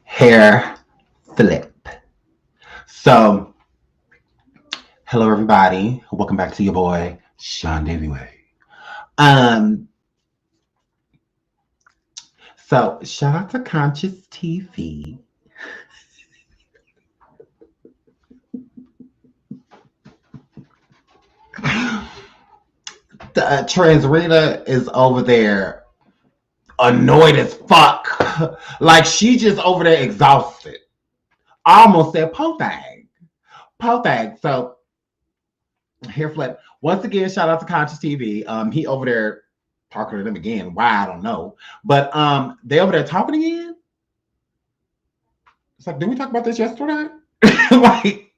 Hair flip. So, hello everybody. Welcome back to your boy, SeanDavieWay. Um, so shout out to Conscious TV. Transrita is over there annoyed as fuck. Like she just over there exhausted. I almost said po thang. Po thang. So hair flip. Once again, shout out to Conscious TV. He over there talking to them again. Why I don't know. But they over there talking again. It's like, did we talk about this yesterday? Like,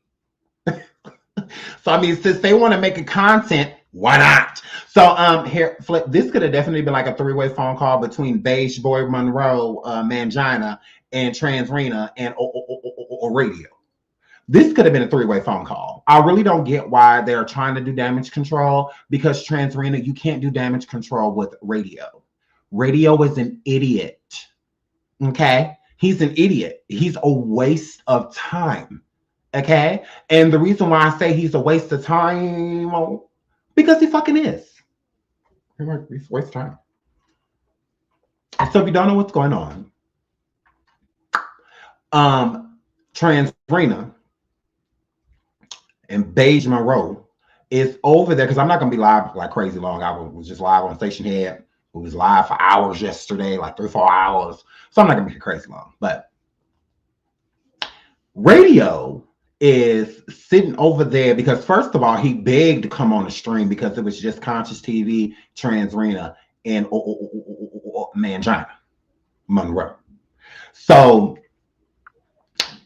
so I mean, since they want to make a content, why not? So here, flip. This could have definitely been like a three-way phone call between Beige Boy Monroe, Mangina, and Transrena and Radio. This could have been a three-way phone call. I really don't get why they're trying to do damage control because Transrena, you can't do damage control with Radio. Radio is an idiot. Okay? He's an idiot. He's a waste of time. Okay? And the reason why I say he's a waste of time, because he fucking is. He's a waste of time. So if you don't know what's going on, Transrena and Beige Monroe is over there because I'm not gonna be live like crazy long. I was just live on Station Head. We was live for hours yesterday, like 3-4 hours. So I'm not gonna be crazy long. But Radio is sitting over there because first of all, he begged to come on the stream because it was just Conscious TV, Transrena, and Mangina Monroe. So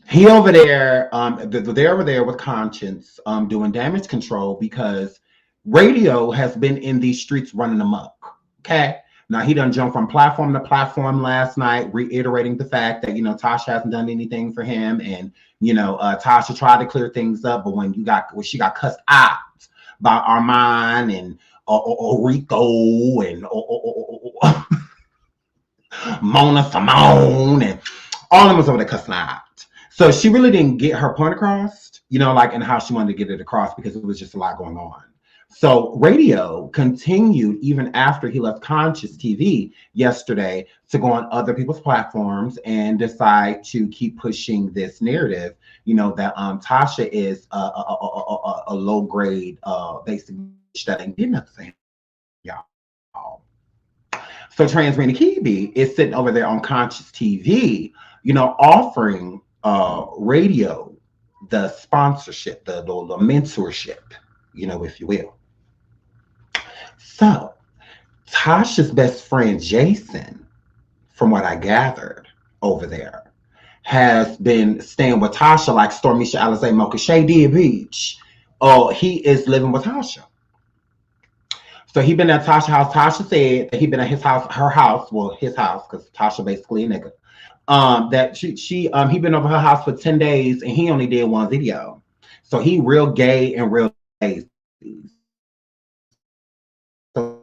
he over there, they're over there with Conscience doing damage control because Radio has been in these streets running amok. Okay. Now he done jumped from platform to platform last night, reiterating the fact that, Tasha hasn't done anything for him. And, Tasha tried to clear things up, but when she got cussed out by Armand and Rico and Mona Simone and all of them was over there cussing out. So she really didn't get her point across, and how she wanted to get it across because it was just a lot going on. So Radio continued even after he left Conscious TV yesterday to go on other people's platforms and decide to keep pushing this narrative, that Tasha is a low grade basic that ain't did nothing for him, y'all. So Transrena Kibi is sitting over there on Conscious TV, offering Radio the sponsorship, the mentorship, if you will. So Tasha's best friend Jason, from what I gathered over there, has been staying with Tasha like Stormisha Alizé Mocha Shady Beach. Oh, he is living with Tasha. So he been at Tasha's house. Tasha said that he been at his house, his house, because Tasha basically a nigga. That he been over her house for 10 days and he only did one video. So he real gay and real gay. So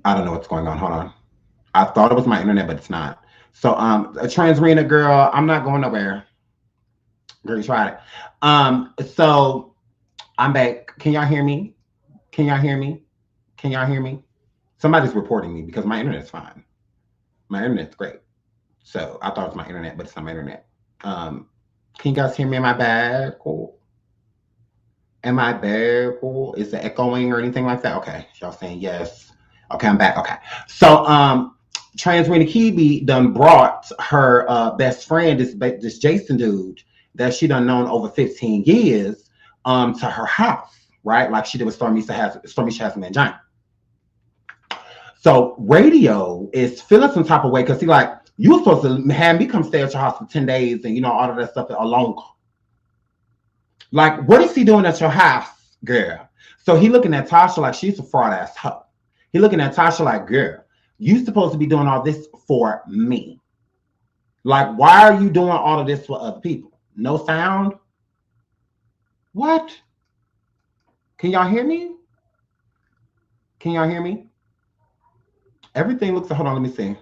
I don't know what's going on. Hold on. I thought it was my internet, but it's not. So a Transrena girl, I'm not going nowhere. Girl, you tried it. So I'm back. Can y'all hear me? Can y'all hear me? Can y'all hear me? Somebody's reporting me because my internet's fine. My internet's great. So I thought it was my internet, but it's not my internet. Can you guys hear me? Am I bad? Cool. Am I bad? Cool. Is it echoing or anything like that? Okay. Y'all saying yes. Okay, I'm back. Okay. So Transrena Kibi done brought her best friend, this Jason dude, that she done known over 15 years to her house, right? Like she did with Stormisha Haslam and Giant. So Radio is feeling some type of way because he like, you were supposed to have me come stay at your house for 10 days and all of that stuff alone. Like, what is he doing at your house, girl? So he looking at Tasha like she's a fraud ass hoe. He looking at Tasha like, girl, you supposed to be doing all this for me. Like, why are you doing all of this for other people? No sound? What? Can y'all hear me? Can y'all hear me? Everything looks, hold on, let me see.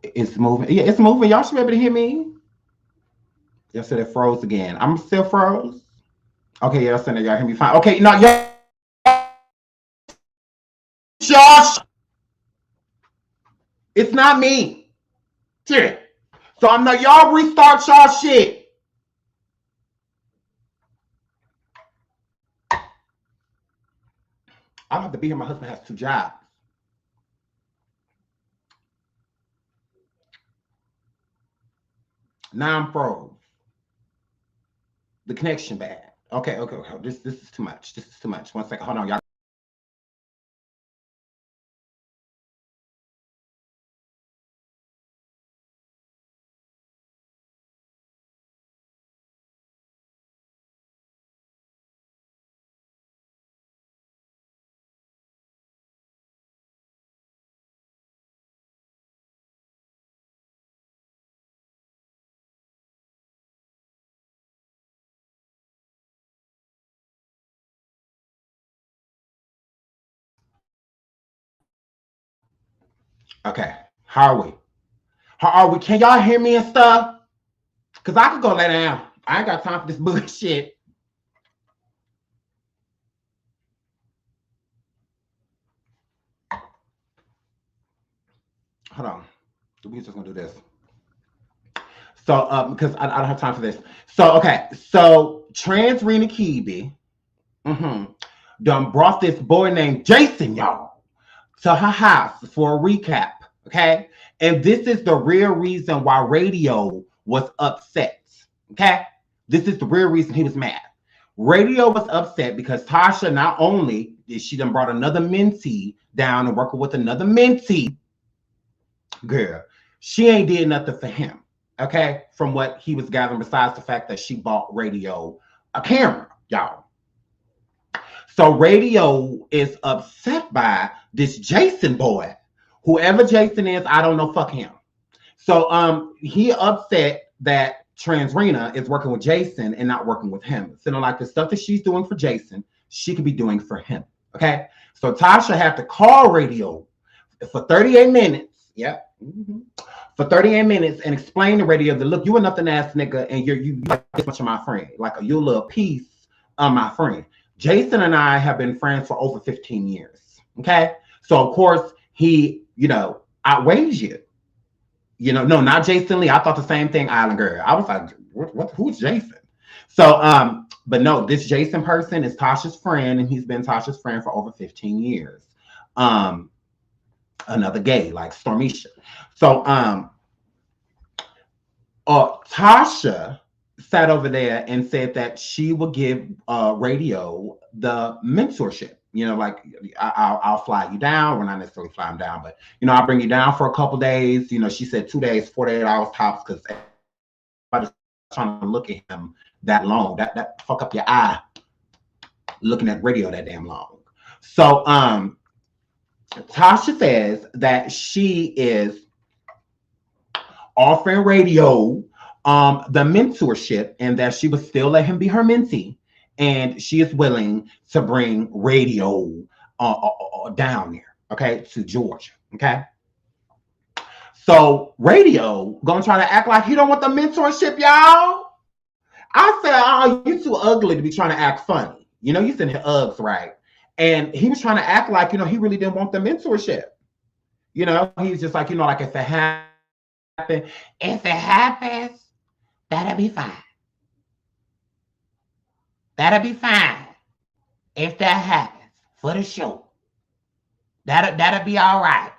It's moving. Yeah, it's moving. Y'all should be able to hear me. Y'all said it froze again. I'm still froze. Okay, y'all said y'all hear me fine. Okay, no, y'all. Josh. It's not me. Shit. So I'm not, y'all restart y'all shit. I don't have to be here. My husband has 2 jobs. Now I'm froze. The connection bad. Okay. This is too much. This is too much. One second. Hold on, y'all. Okay. How are we? How are we? Can y'all hear me and stuff? Because I could go lay down. I ain't got time for this bullshit. Hold on. We just gonna do this. So, because I don't have time for this. So, okay. So, Trans Rena Kibi done brought this boy named Jason, y'all, to her house for a recap. Okay. And this is the real reason why Radio was upset. Okay. This is the real reason he was mad. Radio was upset because Tasha, not only did she done brought another mentee down and working with another mentee, girl, she ain't did nothing for him. Okay. From what he was gathering, besides the fact that she bought Radio a camera, y'all. So Radio is upset by this Jason boy. Whoever Jason is, I don't know, fuck him. So he upset that Trans Rena is working with Jason and not working with him. So like the stuff that she's doing for Jason, she could be doing for him. Okay. So Tasha had to call Radio for 38 minutes. Yep. For 38 minutes and explain to Radio that, look, you a nothing ass nigga and you like this much of my friend. Like you a little piece of my friend. Jason and I have been friends for over 15 years. Okay. So of course he, outweighs you. No, not Jason Lee. I thought the same thing, Island Girl. I was like, what who's Jason? So, but no, this Jason person is Tasha's friend, and he's been Tasha's friend for over 15 years. Another gay, like Stormisha. So, Tasha sat over there and said that she would give Radio the mentorship. Like I'll fly you down. We're not necessarily flying down, but I'll bring you down for a couple days. She said 2 days, 48 hours tops, because everybody's trying to look at him that long. That fuck up your eye looking at Radio that damn long. So Tasha says that she is offering Radio the mentorship, and that she would still let him be her mentee. And she is willing to bring Radio down there, okay, to Georgia, okay? So Radio gonna try to act like he don't want the mentorship, y'all. I said, oh, you too ugly to be trying to act funny. You said his Uggs, right? And he was trying to act like, he really didn't want the mentorship. He was just like, like if it happens, that'll be fine. That'll be fine if that happens for the show. That'll be all right.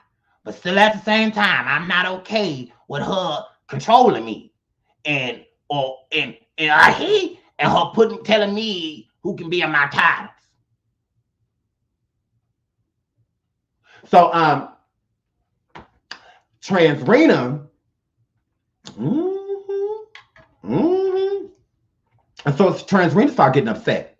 But still at the same time, I'm not okay with her controlling me and And her telling me who can be in my titles. So Transrena, and so Transrena started getting upset.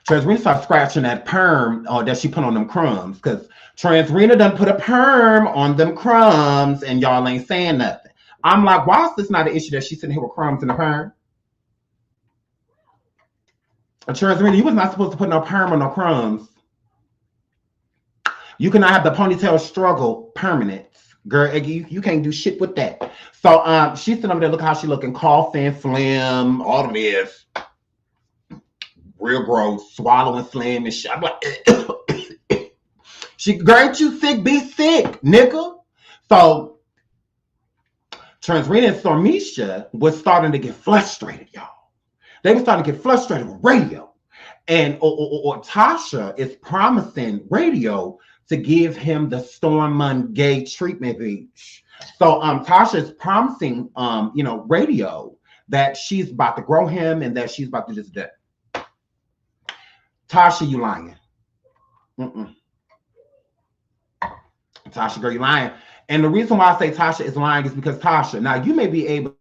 Transrena started scratching that perm that she put on them crumbs, because Transrena done put a perm on them crumbs and y'all ain't saying nothing. I'm like, why is this not an issue that she's sitting here with crumbs in the perm? Transrena, you was not supposed to put no perm on no crumbs. You cannot have the ponytail struggle permanent. Girl, you can't do shit with that. So she's sitting over there, look how she looking, coughing, phlegm, all of this. Real gross, swallowing phlegm and shit. I'm like, girl, ain't you sick? Be sick, nigga. So Transrena and Stormisha was starting to get frustrated, y'all. They were starting to get frustrated with Radio. And or Tasha is promising Radio to give him the Stormont gay treatment bitch. So Tasha is promising Radio that she's about to grow him and that she's about to just do. Tasha, you lying. Tasha, girl, you lying. And the reason why I say Tasha is lying is because Tasha, now you may be able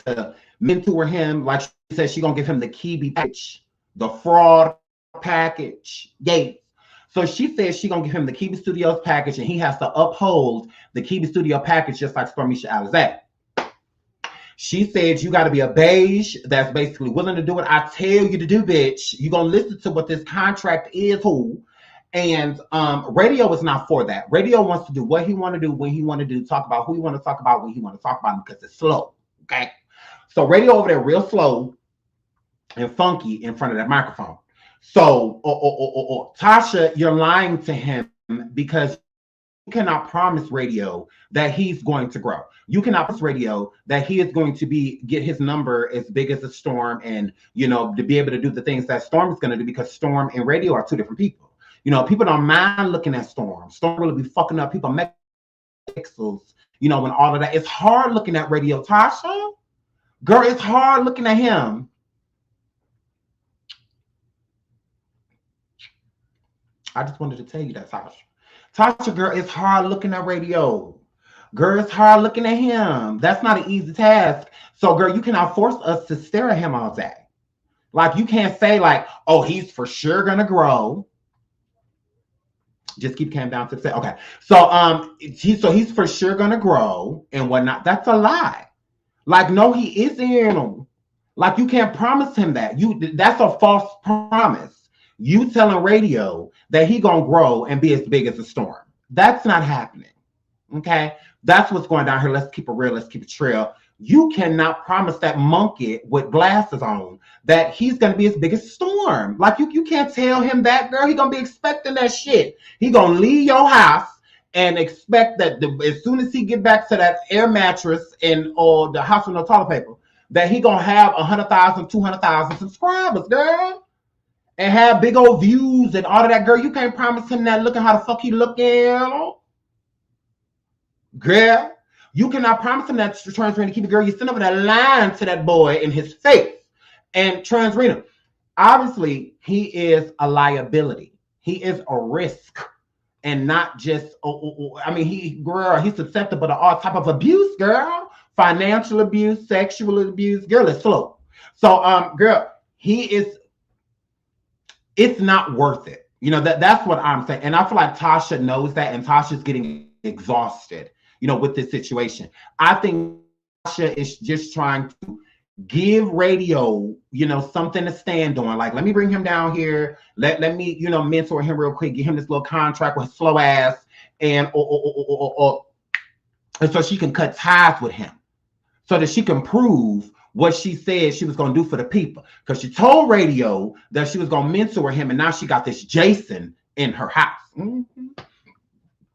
to mentor him, like she said, she's gonna give him the Kiwi package, the fraud package. Yay. So she says she's gonna give him the Kiwi Studios package, and he has to uphold the Kiwi Studio package just like Stormisha Alizé. She said you got to be a beige that's basically willing to do what I tell you to do, bitch. You're gonna listen to what this contract is, who. And Radio is not for that. Radio wants to do what he want to do, when he want to do, talk about who he want to talk about, when he want to talk about, because it's slow. Okay. So Radio over there real slow and funky in front of that microphone. So Tasha, you're lying to him because you cannot promise Radio that he's going to grow. You cannot promise Radio that he is going to get his number as big as a Storm, and to be able to do the things that Storm is going to do, because Storm and Radio are two different people. People don't mind looking at Storm. Storm really be fucking up people pixels, and all of that. It's hard looking at Radio. Tasha, girl, it's hard looking at him. I just wanted to tell you that, Tasha. Tasha, girl, it's hard looking at Radio. Girl, it's hard looking at him. That's not an easy task. So, girl, you cannot force us to stare at him all day. Like, you can't say, like, oh, he's for sure going to grow. Just keep coming down to say, okay. So, he's for sure going to grow and whatnot. That's a lie. Like, no, he isn't. Like, you can't promise him that. That's a false promise. You telling Radio that he gonna grow and be as big as a Storm. That's not happening. Okay? That's what's going down here. Let's keep it real. Let's keep it real. You cannot promise that monkey with glasses on that he's gonna be as big as Storm. Like, you can't tell him that, girl. He gonna be expecting that shit. He gonna leave your house and expect that as soon as he get back to that air mattress or the house with no toilet paper, that he gonna have 100,000, 200,000 subscribers, girl. And have big old views and all of that, girl. You can't promise him that. Looking how the fuck he looking, girl. You cannot promise him that. Transrena, keep it, girl. You send over that line to that boy in his face. And Transrena, obviously, he is a liability. He is a risk, and not just. He's susceptible to all type of abuse, girl. Financial abuse, sexual abuse, girl. It's slow. So, girl, he is. It's not worth it. That's what I'm saying. And I feel like Tasha knows that, and Tasha's getting exhausted, with this situation. I think Tasha is just trying to give Radio, something to stand on. Like, let me bring him down here. Let me, mentor him real quick, get him this little contract with his slow ass, and so she can cut ties with him, so that she can prove what she said she was going to do for the people. Because she told Radio that she was going to mentor him, and now she got this Jason in her house. Mm-hmm.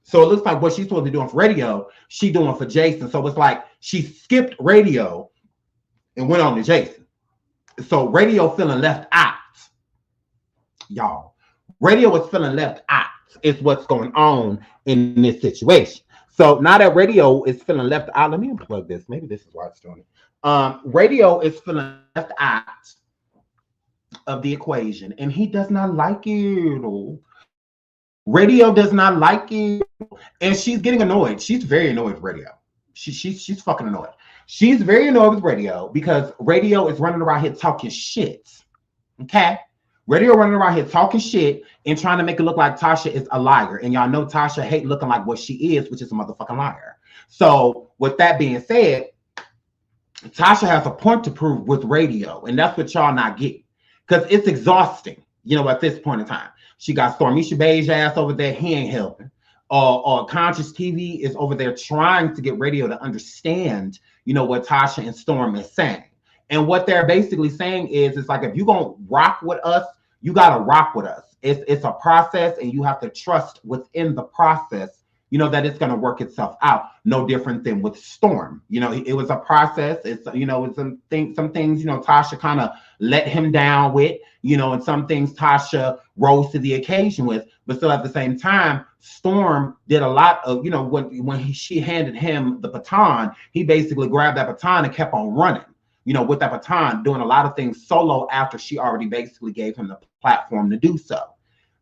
So it looks like what she's supposed to be doing for Radio, she doing for Jason. So it's like she skipped Radio and went on to Jason. So Radio feeling left out. Y'all, Radio is feeling left out is what's going on in this situation. So now that Radio is feeling left out, let me unplug this. Maybe this is why it's doing it. Radio is feeling left out of the equation, and he does not like it. Radio does not like it, and she's getting annoyed. She's very annoyed with Radio. She's fucking annoyed. She's very annoyed with Radio because Radio is running around here talking shit. Okay? Radio running around here talking shit and trying to make it look like Tasha is a liar. And y'all know Tasha hate looking like what she is, which is a motherfucking liar. So with that being said, Tasha has a point to prove with Radio, and that's what y'all not getting. Because it's exhausting, at this point in time. She got Stormisha Beige ass over there, he ain't helping. Conscious TV is over there trying to get Radio to understand, what Tasha and Storm is saying. And what they're basically saying is, it's like, if you're going to rock with us, you got to rock with us. It's a process, and you have to trust within the process, that it's going to work itself out. No different than with Storm. It was a process. It's, it's some things, Tasha kind of let him down with, and some things Tasha rose to the occasion with. But still at the same time, Storm did a lot of, when she handed him the baton, he basically grabbed that baton and kept on running. With that baton, doing a lot of things solo after she already basically gave him the platform to do so.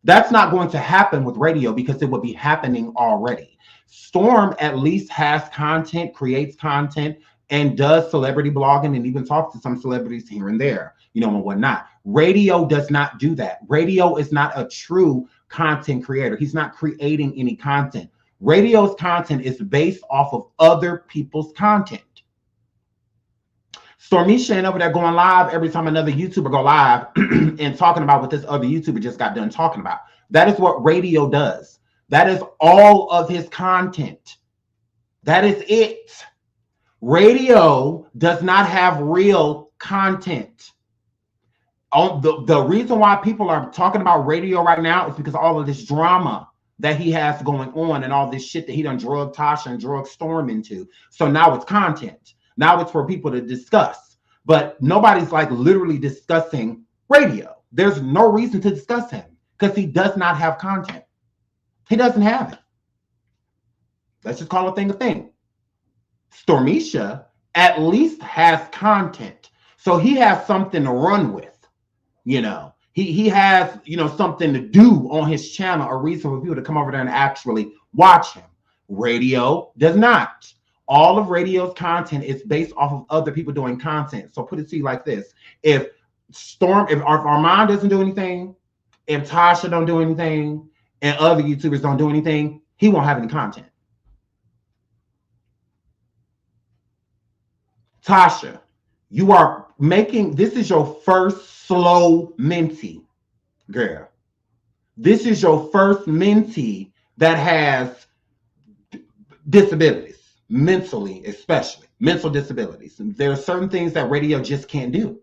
That's not going to happen with Radio because it would be happening already. Storm at least has content, creates content, and does celebrity blogging and even talks to some celebrities here and there, and whatnot. Radio does not do that. Radio is not a true content creator. He's not creating any content. Radio's content is based off of other people's content. Stormisha ain't over there going live every time another YouTuber go live and talking about what this other YouTuber just got done talking about. That is what Radio does. That is all of his content. That is it. Radio does not have real content. The reason why people are talking about Radio right now is because all of this drama that he has going on and all this shit that he done drug Tasha and drug Storm into. So now it's content. Now it's for people to discuss, but nobody's like literally discussing Radio. There's no reason to discuss him because he does not have content. He doesn't have it. Let's just call a thing a thing. Stormisha at least has content. So he has something to run with, He has, something to do on his channel, a reason for people to come over there and actually watch him. Radio does not. All of Radio's content is based off of other people doing content. So put it to you like this. If Armand doesn't do anything, if Tasha don't do anything, and other YouTubers don't do anything, he won't have any content. Tasha, you are this is your first slow mentee, girl. This is your first mentee that has disabilities. Mentally, especially mental disabilities. And there are certain things that Radio just can't do.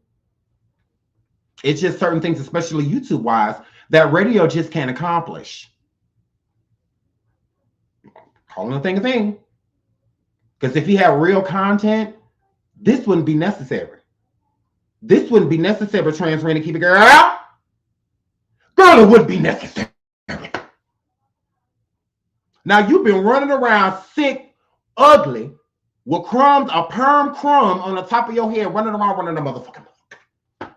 It's just certain things, especially YouTube wise, that Radio just can't accomplish. Calling a thing. Because if he had real content, this wouldn't be necessary. This wouldn't be necessary, Trans Rain, to keep it girl. Girl, it wouldn't be necessary. Now you've been running around sick, ugly, with crumbs, a perm crumb on the top of your head, running the motherfucking mouth.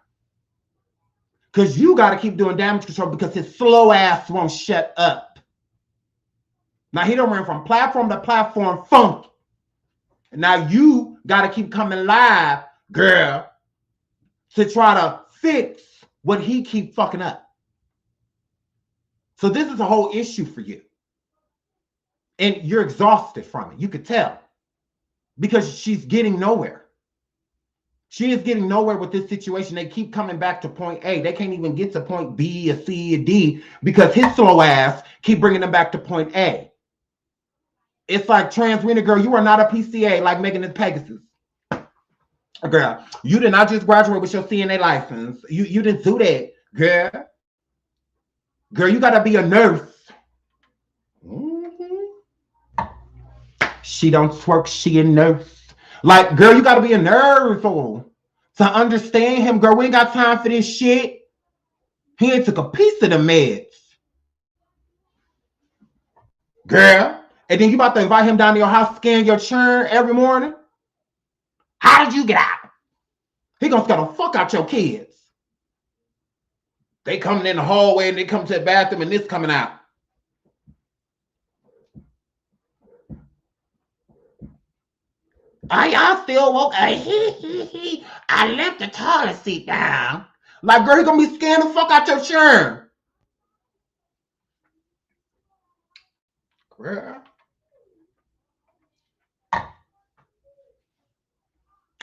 Because you got to keep doing damage control because his slow ass won't shut up. Now he done ran from platform to platform funky. And now you got to keep coming live, girl, to try to fix what he keep fucking up. So this is a whole issue for you. And you're exhausted from it. You could tell. Because she's getting nowhere. She is getting nowhere with this situation. They keep coming back to point A. They can't even get to point B or C or D because his slow ass keep bringing them back to point A. It's like, Transrena girl, you are not a PCA like Megan is Pegasus. Girl, you did not just graduate with your CNA license. You didn't do that, girl. Girl, you got to be a nurse. She don't twerk, she a nurse. Like, girl, you gotta be a nurse to understand him, girl. We ain't got time for this shit. He ain't took a piece of the meds. Girl. And then you about to invite him down to your house, scan your churn every morning? How did you get out? He gonna scare the fuck out your kids. They coming in the hallway and they come to the bathroom and this coming out. Are y'all still woke? I left the toilet seat down. Like, girl, he gonna be scaring the fuck out your churn. Girl.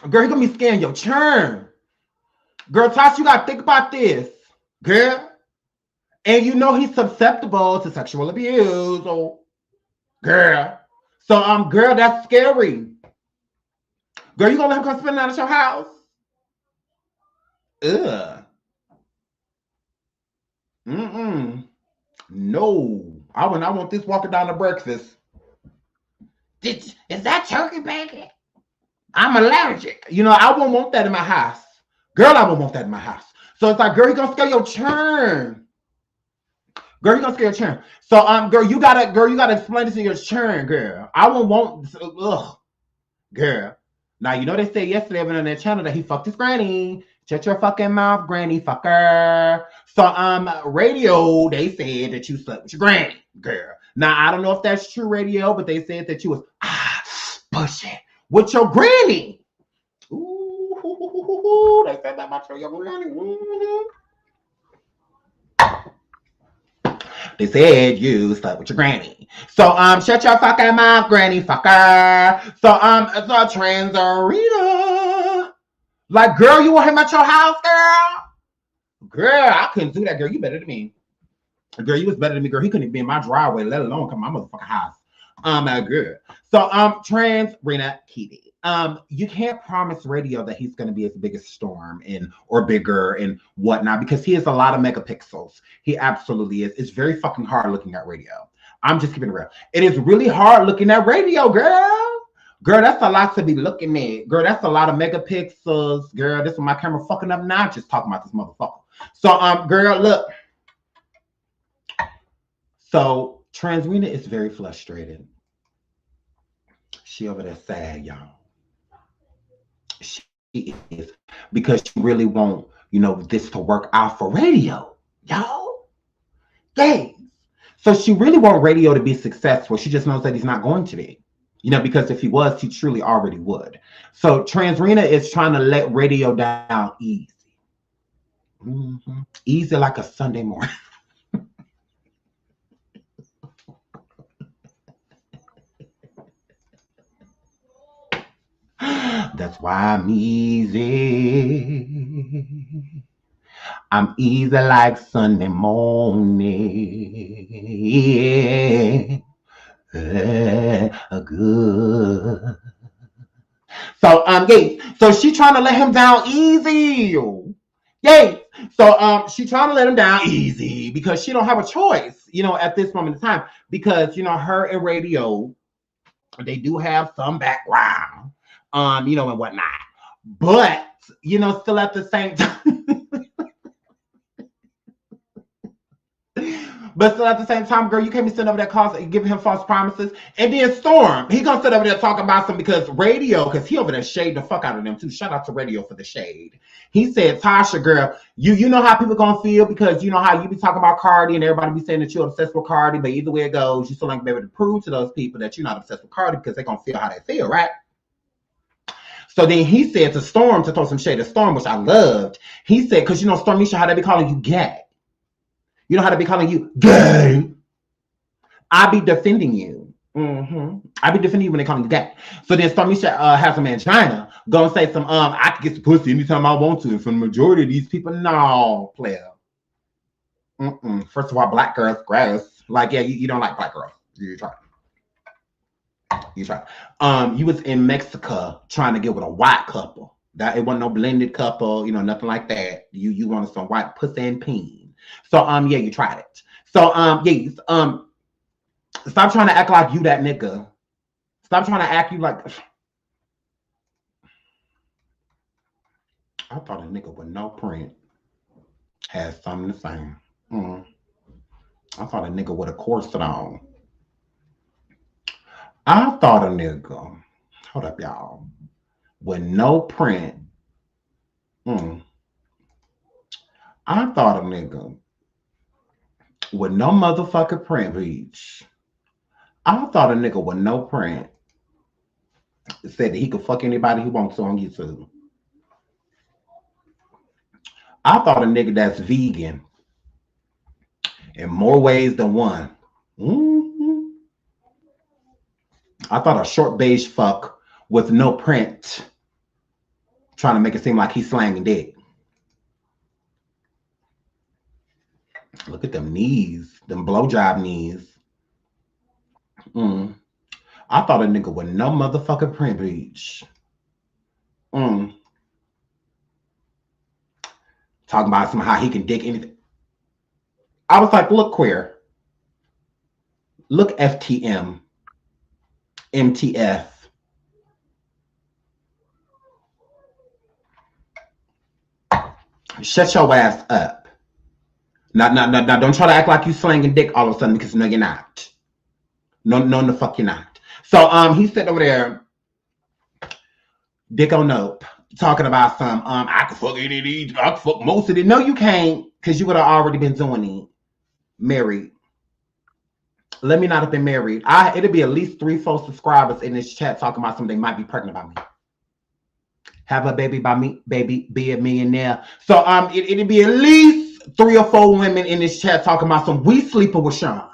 Girl, he gonna be scaring your churn. Girl, Tasha, you gotta think about this. Girl. And you know he's susceptible to sexual abuse. Oh, girl. So, girl, that's scary. Girl, you gonna let him come spend the night at your house? Ugh. No. I want this walking down to breakfast. Is that turkey bacon? I'm allergic. You know, I won't want that in my house. Girl, I won't want that in my house. So it's like, girl, you gonna scare your churn. Girl, you gonna scare your churn. So, girl, you gotta explain this in your churn, girl. I won't want, girl. Now, you know they said yesterday on their channel that he fucked his granny. Shut your fucking mouth, granny fucker. So, radio, they said that you slept with your granny, girl. Now, I don't know if that's true, radio, but they said that you was, pushing with your granny. Ooh, they said that about your granny. They said you slept with your granny. So, shut your fucking mouth, granny fucker. So, it's a trans arena. Like, girl, you want him at your house, girl? Girl, I couldn't do that, girl. You better than me. Girl, you was better than me, girl. He couldn't even be in my driveway, let alone come to my motherfucking house. Girl. So, trans Rena Kitty. You can't promise radio that he's going to be as big as Storm or bigger and whatnot, because he has a lot of megapixels. He absolutely is. It's very fucking hard looking at radio. I'm just keeping it real. It is really hard looking at radio, girl. Girl, that's a lot to be looking at. Girl, that's a lot of megapixels. Girl, this is my camera fucking up now, just talking about this motherfucker. So, girl, look. So, Trans Rena is very frustrated. She over there sad, y'all. She is, because she really want, this to work out for radio, y'all. Yes. So she really want radio to be successful. She just knows that he's not going to be, because if he was, he truly already would. So Trans Rena is trying to let radio down easy. Easy like a Sunday morning. That's why I'm easy. I'm easy like Sunday morning. Good. So, yay. So she trying to let him down easy. Yay. So, she trying to let him down easy because she don't have a choice, at this moment in time, because, her and radio, they do have some background. And whatnot. But, still at the same time. But still at the same time, girl, you can't be sitting over there giving him false promises. And then Storm, he gonna sit over there talking about some, because radio, because he over there shade the fuck out of them too. Shout out to radio for the shade. He said, Tasha, girl, you know how people gonna feel, because you know how you be talking about Cardi and everybody be saying that you're obsessed with Cardi, but either way it goes, you still ain't be able to prove to those people that you're not obsessed with Cardi, because they're gonna feel how they feel, right? So then he said to Storm, to throw some shade at Storm, which I loved. He said, because Stormisha, how they be calling you gay. You know how they be calling you gay. I be defending you. I be defending you when they call you gay. So then Stormisha has a mangina, gonna say some, I can get some pussy anytime I want to. And for the majority of these people, no, player. First of all, black girls, gross. Like, yeah, you don't like black girls. You try. You try. You was in Mexico trying to get with a white couple. That it wasn't no blended couple, nothing like that. You wanted some white pussy and peen. So yeah, you tried it. So yeah, stop trying to act like you that nigga. Stop trying to act you like. I thought a nigga with no print had something to say. I thought a nigga with a corset on. I thought a nigga, hold up, y'all, with no print Mm. I thought a nigga with no motherfucking print beach. I thought a nigga with no print said that he could fuck anybody he wants to on YouTube. I thought a nigga that's vegan in more ways than one. Mm-hmm. I thought a short beige fuck with no print trying to make it seem like he's slanging dick. Look at them knees, them blowjob knees. Mm. I thought a nigga with no motherfucking print beach. Mm. Talking about how he can dick anything. I was like, look, queer. Look, FTM. MTF. Shut your ass up. Now, don't try to act like you slanging dick all of a sudden because no, you're not. No, the fuck you're not. So, he's sitting over there, dick on nope, talking about some, I could fuck any of these, I could fuck most of it. No, you can't, because you would have already been doing it. Married. Let me not have been married. It'll be at least 3-4 subscribers in this chat talking about something they might be pregnant by me. Have a baby by me, baby, be a millionaire. So it'll be at least 3 or 4 women in this chat talking about some we sleeping with Sean.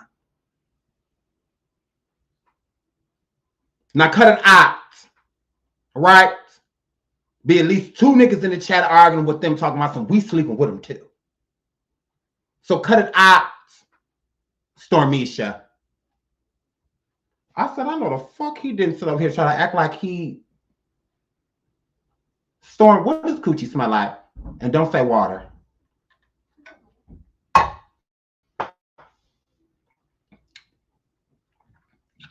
Now cut it out. Right? Be at least 2 niggas in the chat arguing with them talking about some we sleeping with them too. So cut it out, Stormisha. I said, I know the fuck he didn't sit over here trying to act like he... Storm, what does coochie smell like? And don't say water.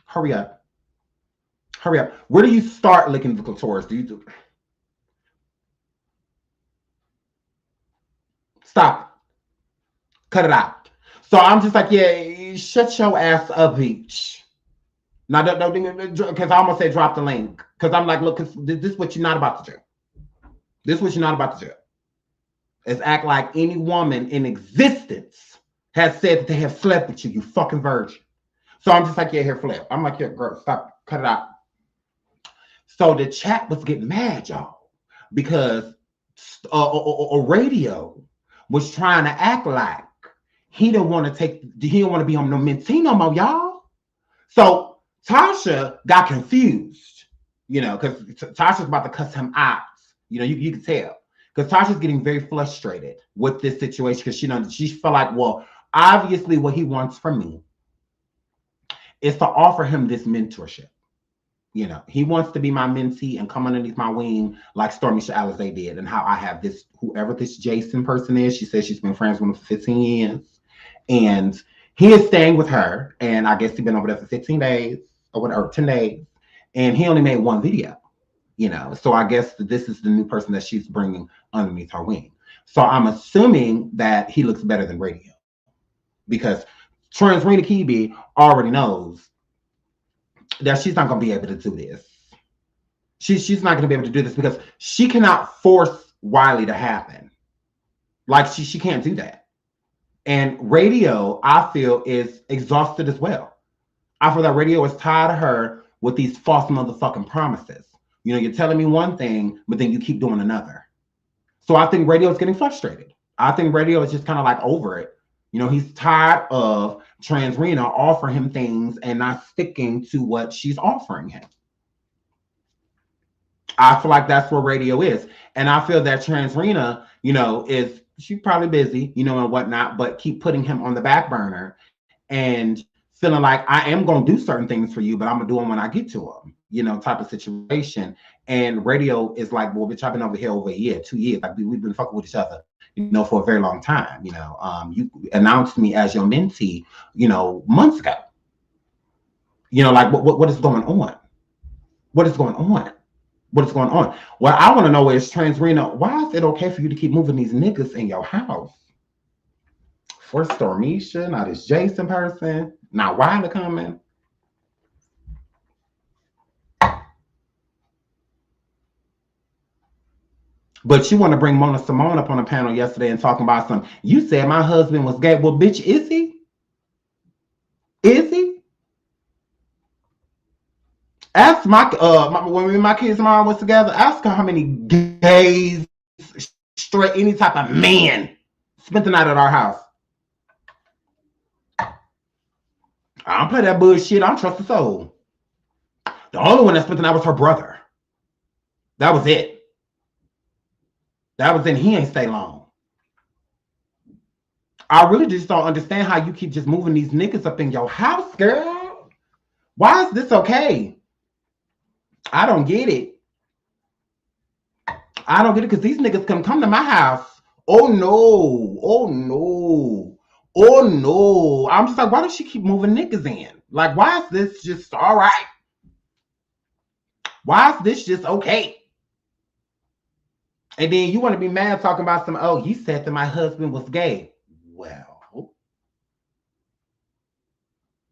Hurry up. Hurry up. Where do you start licking the clitoris? Do you do... Stop. Cut it out. So I'm just like, yeah, shut your ass up, bitch. Now, don't because I almost said drop the link. Because I'm like, look, this is what you're not about to do. This is what you're not about to do. Is act like any woman in existence has said that they have slept with you, you fucking virgin. So I'm just like, yeah, here, flip. I'm like, yeah, girl, stop, cut it out. So the chat was getting mad, y'all, because a radio was trying to act like he didn't want to be on no mentee no more, y'all. So Tasha got confused, because Tasha's about to cuss him out. You can tell. Because Tasha's getting very frustrated with this situation because she felt like, well, obviously what he wants from me is to offer him this mentorship. He wants to be my mentee and come underneath my wing like Stormisha Alizé did, and how I have this, whoever this Jason person is, she says she's been friends with him for 15 years. And he is staying with her, and I guess he's been over there for 15 days or whatever, 10 days, and he only made 1 video. So I guess this is the new person that she's bringing underneath her wing. So I'm assuming that he looks better than radio, because Transrena Kibi already knows that she's not going to be able to do this. She's not going to be able to do this because she cannot force Wiley to happen. Like she can't do that. And radio, I feel, is exhausted as well. I feel that radio is tired of her with these false motherfucking promises. You're telling me one thing, but then you keep doing another. So I think radio is getting frustrated. I think radio is just kind of like over it. He's tired of Transrena offering him things and not sticking to what she's offering him. I feel like that's where radio is. And I feel that Transrena, she's probably busy, and whatnot, but keep putting him on the back burner and feeling like I am going to do certain things for you, but I'm going to do them when I get to them. Type of situation. And radio is like, well, bitch, I've been over here over a year, 2 years. Like we've been fucking with each other, for a very long time. You announced me as your mentee, months ago. Like what is going on? What is going on? What is going on? What I want to know is, Transrena, why is it okay for you to keep moving these niggas in your house? For Stormisha, not this Jason person, not Wiley coming. But you want to bring Mona Simone up on a panel yesterday and talking about some. You said my husband was gay. Well, bitch, is he? Is he? Ask when my kids' mom was together. Ask her how many gays, straight, any type of man spent the night at our house. I don't play that bullshit. I don't trust the soul. The only one that spent the night was her brother. That was it. That was it. He ain't stay long. I really just don't understand how you keep just moving these niggas up in your house, girl. Why is this okay? I don't get it. I don't get it because these niggas can come to my house. Oh no. Oh no. Oh no. I'm just like, why does she keep moving niggas in? Like, why is this just all right? Why is this just okay? And then you want to be mad talking about some, oh, you said that my husband was gay. Well,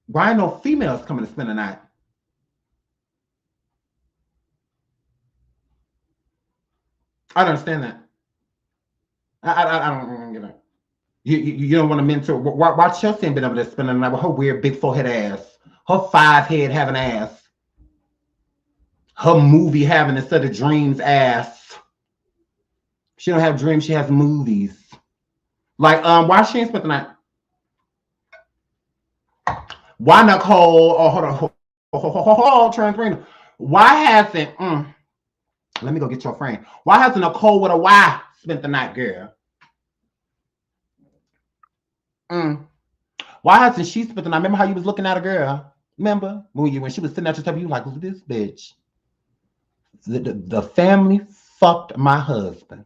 why no females coming to spend the night? I don't understand that. I don't get it. You don't want to mentor. Why Chelsea ain't been able to spend the night with her weird big forehead ass, her 5 head having ass, her movie having instead of dreams ass. She don't have dreams. She has movies. Like why she ain't spent the night? Why Nicole? Oh, hold on. Transparent. Why hasn't? Let me go get your friend. Why hasn't Nicole with a Y spent the night, girl? Why hasn't she spent the night? Remember how you was looking at a girl? Remember when she was sitting at your table, you were like, look at this bitch. The family fucked my husband.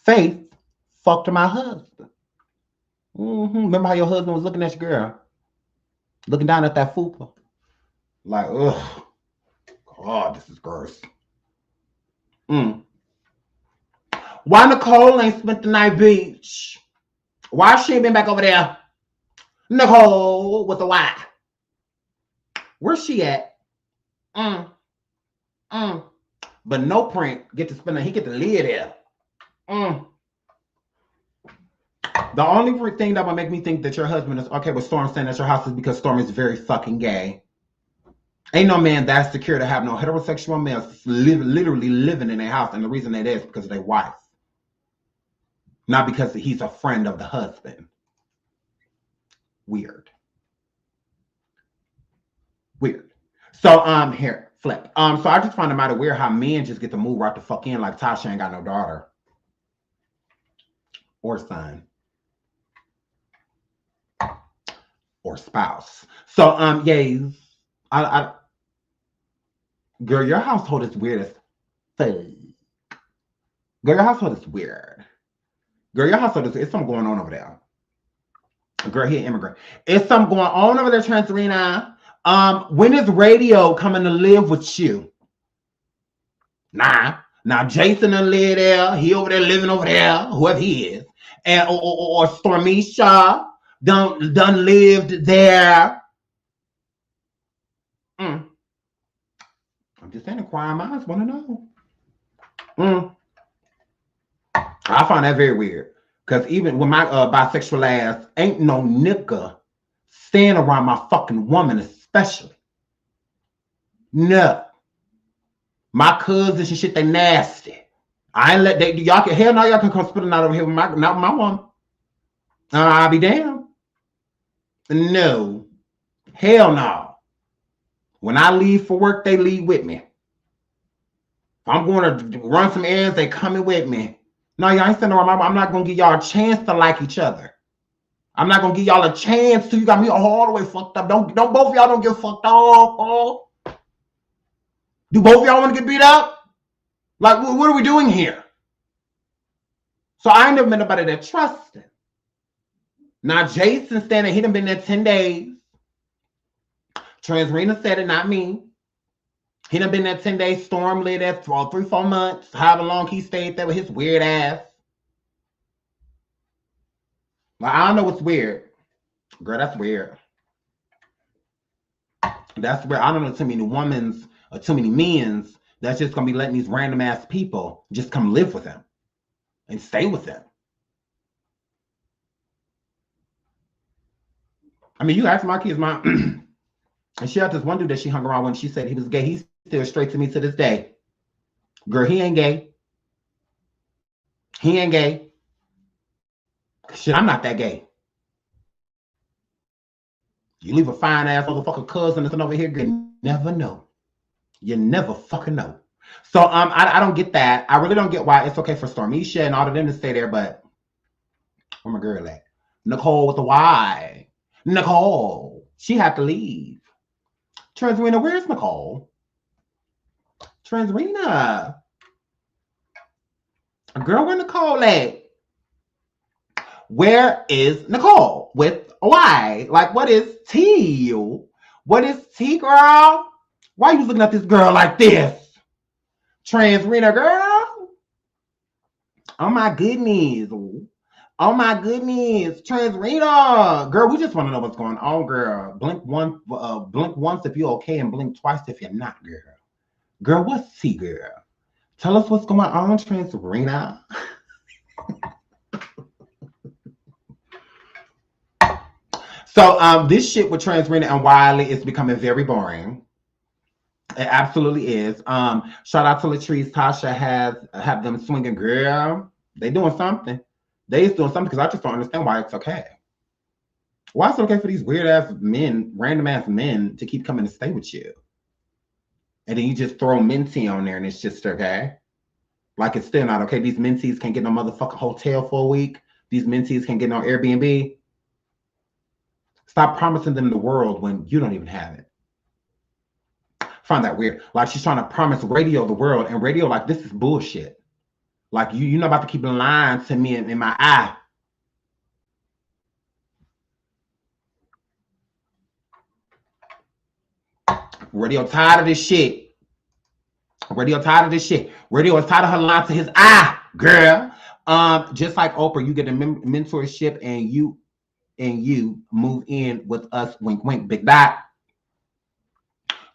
Faith fucked my husband. Remember how your husband was looking at your girl? Looking down at that fupa. Like, ugh. God, this is gross. Why Nicole ain't spent the night, bitch? Why she ain't been back over there? Nicole with the Y. Where's she at? But no print get to spend he get to live there. The only thing that would make me think that your husband is okay with Storm staying at your house is because Storm is very fucking gay. Ain't no man that secure to have no heterosexual males literally living in their house, and the reason it is because of their wife. Not because he's a friend of the husband. Weird. So here, flip. So I just find it mighty weird how men just get to move right the fuck in like Tasha ain't got no daughter. Or son. Or spouse. So yays. Girl, your household is weird as fuck. Girl, your household is weird. Girl, your household is, it's something going on over there. Girl, he an immigrant. It's something going on over there, Transarena. When is radio coming to live with you? Nah. Now Jason done live there. He over there living over there, whoever he is. And or Stormisha done lived there. I'm just saying, inquiring minds want to know. I find that very weird. Because even with my bisexual ass, ain't no nigga staying around my fucking woman, especially. No. My cousins and shit, they nasty. I ain't let y'all can, hell no, y'all can come spit a night over here with not my woman. I'll be damned. No. Hell no. When I leave for work, they leave with me. If I'm going to run some errands, they coming with me. No, y'all ain't standing around my mom. I'm not going to give y'all a chance to like each other. I'm not going to give y'all a chance to. You got me all the way fucked up. Don't both of y'all don't get fucked up. Oh. Do both of y'all want to get beat up? Like, what are we doing here? So I ain't never met nobody that trusted. Now, Jason standing, he done been there 10 days. Transrena said it, not me. He done been there 10 days. Storm lived there for 3-4 months. However long he stayed there with his weird ass. Well, I don't know what's weird. Girl, that's weird. That's weird. I don't know too many women's or too many men's that's just gonna be letting these random ass people just come live with them and stay with them. I mean, you ask my kids, mom, and she had this one dude that she hung around when she said he was gay. He's still straight to me to this day. Girl, he ain't gay. He ain't gay. Shit, I'm not that gay. You leave a fine ass motherfucker cousin and over here, you never know. You never fucking know. So I don't get that. I really don't get why it's okay for Stormisha and all of them to stay there, but where my girl at? Nicole with the Y. Nicole. She had to leave. Transrena, where's Nicole? Transrena. Girl, where Nicole at? Where is Nicole with a Y? Like, what is T? What is T, girl? Why are you looking at this girl like this? Transrena, girl. Oh my goodness. Oh my goodness. Transrena. Girl, we just want to know what's going on, girl. Blink once if you're okay and blink twice if you're not, girl. Girl, what's T, girl? Tell us what's going on, Transrena. So this shit with Transrena and Wiley is becoming very boring. It absolutely is. Shout out to Latrice. Tasha have them swinging, girl. They doing something. They is doing something because I just don't understand why it's okay. Why it's okay for these weird ass men, random ass men, to keep coming to stay with you, and then you just throw Minty on there and it's just okay. Like it's still not okay. These mentees can't get no motherfucking hotel for a week. These mentees can't get no Airbnb. Stop promising them the world when you don't even have it. I find that weird. Like she's trying to promise radio the world, and radio like this is bullshit. Like you're not about to keep lying to me in my eye. Radio tired of this shit. Radio tired of this shit. Radio is tired of her lying to his eye, girl. Just like Oprah, you get a mentorship and you move in with us. Wink, wink, big dot.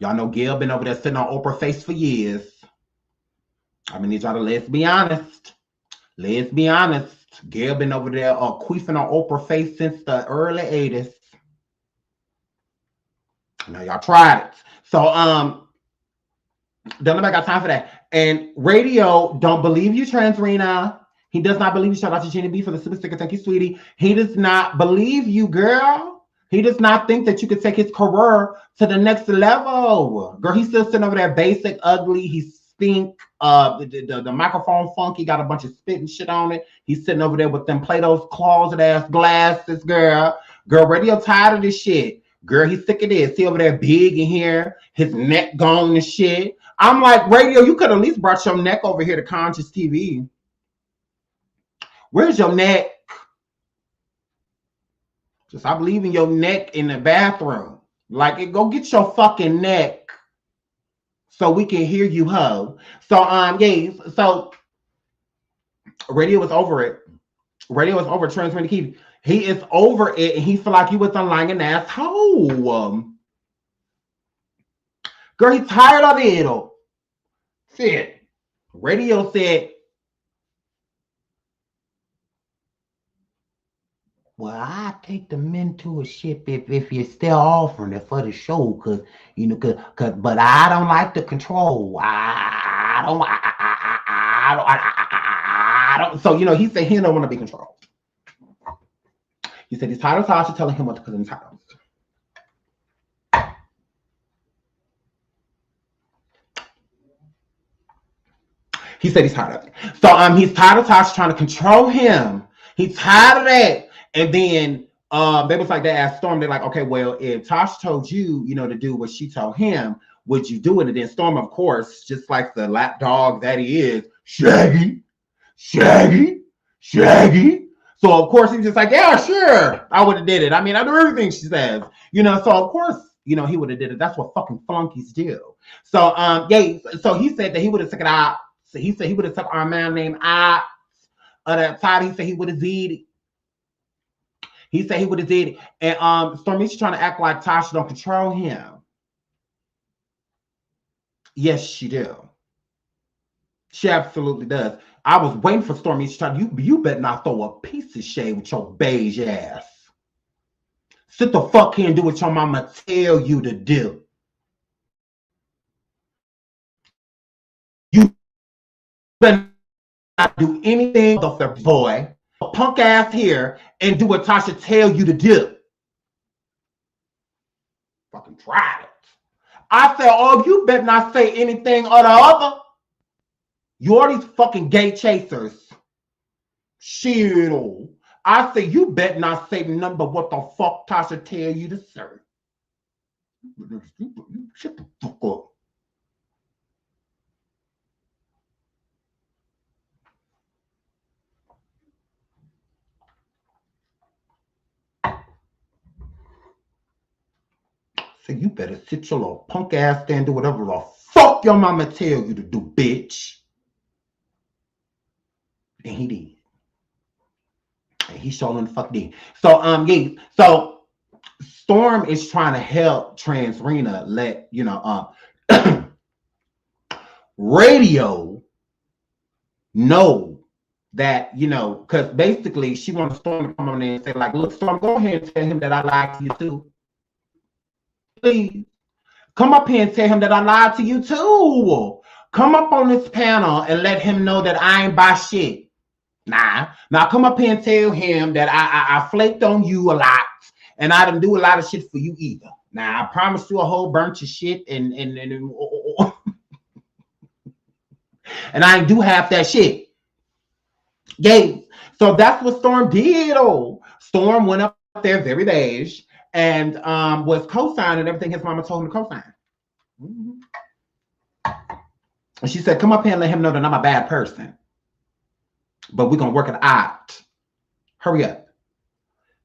Y'all know Gail been over there sitting on Oprah face for years. I mean, need y'all to let's be honest. Let's be honest. Gail been over there queefing on Oprah face since the early 80s. Now y'all tried it. So don't nobody got time for that. And radio don't believe you, Transrena. He does not believe you. Shout out to Jenny B for the super sticker. Thank you, sweetie. He does not believe you, girl. He does not think that you could take his career to the next level. Girl, he's still sitting over there basic, ugly. He stink. The microphone funky, got a bunch of spit and shit on it. He's sitting over there with them Play-Doh's closet ass glasses, girl. Girl, radio tired of this shit. Girl, he's sick of this. He over there big in here, his neck gone and shit. I'm like, radio, you could at least brought your neck over here to Conscious TV. Where's your neck? Just stop leaving your neck in the bathroom. Like, go get your fucking neck so we can hear you, ho. So, yeah, so radio is over it. Radio is over Transrena Keith. He is over it, and he feel like he was a lying asshole. Girl, he's tired of it. Shit. Radio said, well, I take the mentorship if you're still offering it for the show, cause but I don't like the control. I don't. So he said he don't want to be controlled. He said he's tired of Tasha telling him what to put in his house. He said he's tired of it. So he's tired of Tasha trying to control him. He's tired of that. And then they was like, they asked Storm, they're like, okay, well, if Tasha told you, to do what she told him, would you do it? And then Storm, of course, just like the lap dog that he is, Shaggy. So of course he's just like, yeah, sure, I would have did it. I mean, I do everything she says, So of course, he would have did it. That's what fucking flunkies do. So yeah. So he said that he would have took it out. So he said he would have took our man named out of that side. He said he would have did it. He said he would have did it. And Stormy's trying to act like Tasha don't control him. Yes, she do. She absolutely does. I was waiting for Stormy to try. You better not throw a piece of shade with your beige ass. Sit the fuck here and do what your mama tell you to do. You better not do anything with the boy, a punk ass here, and do what Tasha tell you to do. Fucking try it. I said, oh, you better not say anything or the other. You're these fucking gay chasers. Shit. I say, you better not say nothing but what the fuck Tasha tell you to say. Shut the fuck up. So you better sit your little punk ass there and do whatever the fuck your mama tell you to do, bitch. And he did. And he showing the fuck did. So yeah. So Storm is trying to help Trans Rena let Radio know that, because basically she wants Storm to come on there and say, like, look, Storm, go ahead and tell him that I lied to you too. Please. Come up here and tell him that I lied to you too. Come up on this panel and let him know that I ain't buy shit. Nah. Now come up here and tell him that I flaked on you a lot and I didn't do a lot of shit for you either. Now I promised you a whole bunch of shit and and I do half that shit. Yay. So that's what Storm did. Storm went up there very beige and was co-signing everything his mama told him to co-sign. Mm-hmm. And she said, come up here and let him know that I'm a bad person. But we're going to work it out. Hurry up.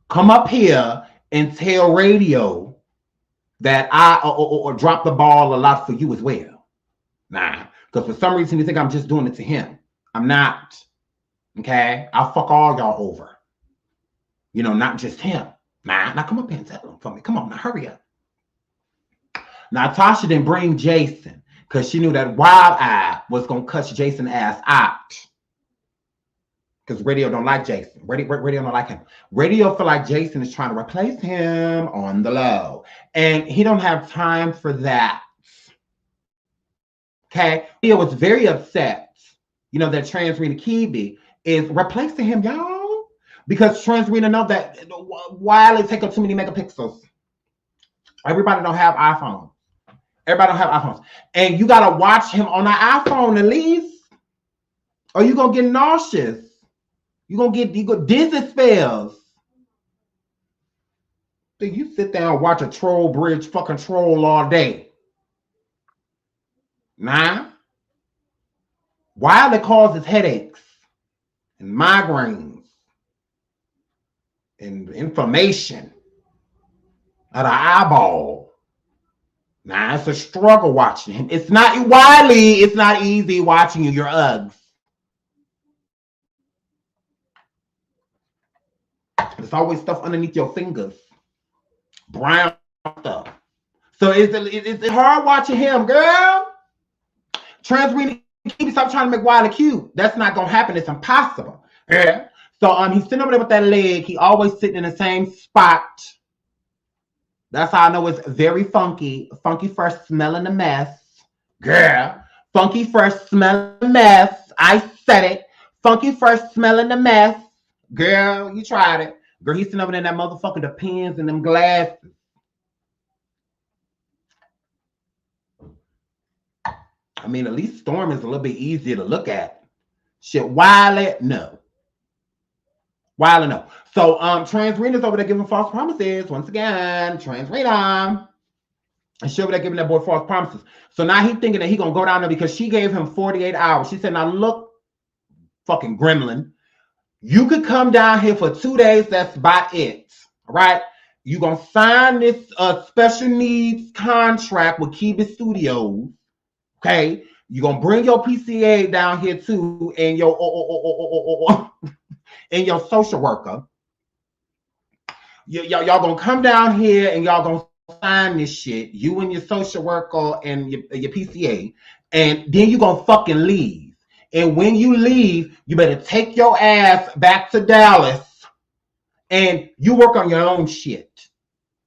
Come up here and tell Radio that I or drop the ball a lot for you as well. Nah, because for some reason you think I'm just doing it to him. I'm not. Okay? I'll fuck all y'all over. Not just him. Nah, now come up here and tell him for me. Come on, now hurry up. Now Tasha didn't bring Jason because she knew that Wild Eye was going to cut Jason's ass out. Because Radio don't like Jason. Radio don't like him. Radio feel like Jason is trying to replace him on the low. And he don't have time for that. Okay? Radio was very upset, that Trans Rena Kibi is replacing him, y'all. Because Trans Rena know that while it take up too many megapixels, everybody don't have iPhones. Everybody don't have iPhones. And you got to watch him on an iPhone at least. Or you're going to get nauseous. You go dizzy spells. So you sit there and watch a troll bridge fucking troll all day. Nah. While it causes headaches and migraines and inflammation of the eyeball. Nah, it's a struggle watching him. It's not Wiley. It's not easy watching you. Your Uggs. There's always stuff underneath your fingers. Brown stuff. So it's hard watching him, girl. Trans Rena, stop trying to make Wiley cute. That's not going to happen. It's impossible. Yeah. So he's sitting over there with that leg. He always sitting in the same spot. That's how I know it's very funky. Funky fresh smelling the mess. Girl. Funky fresh smelling the mess. I said it. Funky fresh smelling the mess. Girl, you tried it. Girl, he's sitting over there in that motherfucker, the pens and them glasses. I mean, at least Storm is a little bit easier to look at. Shit, Wiley, no. Wiley, no. So, Trans Rena's over there giving false promises. Once again, Trans Rena. And she over there giving that boy false promises. So now he's thinking that he's going to go down there because she gave him 48 hours. She said, now look, fucking gremlin. You could come down here for 2 days. That's about it. All right. You're going to sign this special needs contract with Kibi Studios. Okay. You're going to bring your PCA down here too and your and your social worker. Y'all going to come down here and y'all going to sign this shit. You and your social worker and your PCA. And then you're going to fucking leave. And when you leave, you better take your ass back to Dallas and you work on your own shit.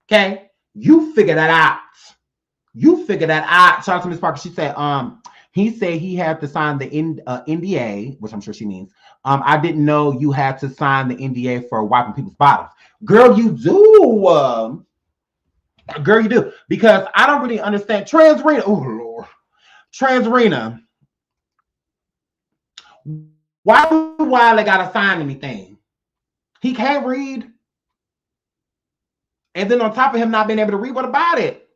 Okay? You figure that out. You figure that out. Shout out to Miss Parker. She said, he said he had to sign the NDA, which I'm sure she means. I didn't know you had to sign the NDA for wiping people's bottles. Girl, you do. Girl, you do. Because I don't really understand. Transrena. Oh, Lord. Transrena. Why do Wiley got to sign anything? He can't read. And then on top of him not being able to read, what about it?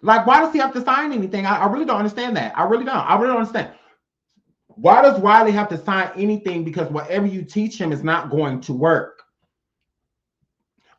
Like, why does he have to sign anything? I really don't understand that. I really don't understand. Why does Wiley have to sign anything? Because whatever you teach him is not going to work.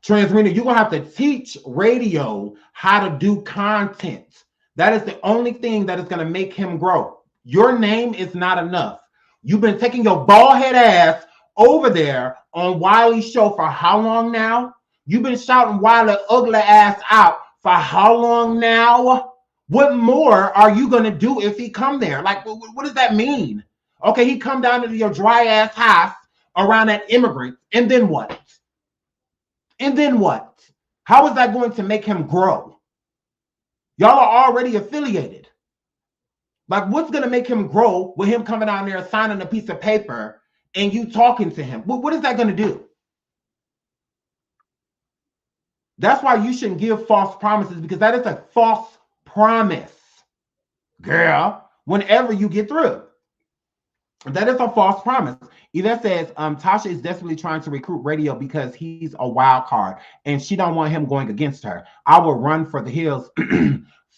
Transrena, you're going to have to teach radio how to do content. That is the only thing that is going to make him grow. Your name is not enough. You've been taking your bald head ass over there on Wiley's show for how long now? You've been shouting Wiley ugly ass out for how long now? What more are you going to do if he come there? Like, what does that mean? Okay, he come down into your dry ass house around that immigrant, and then what? And then what? How is that going to make him grow? Y'all are already affiliated. Like, what's going to make him grow with him coming down there signing a piece of paper and you talking to him? What is that going to do? That's why you shouldn't give false promises, because that is a false promise, girl, whenever you get through. That is a false promise. Yvette says, Tasha is desperately trying to recruit radio because he's a wild card and she don't want him going against her. I would run for the hills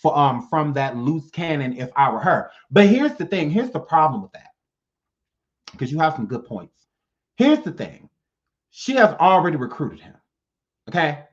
from that loose cannon if I were her. But here's the thing. Here's the problem with that, because you have some good points. Here's the thing. She has already recruited him. Okay?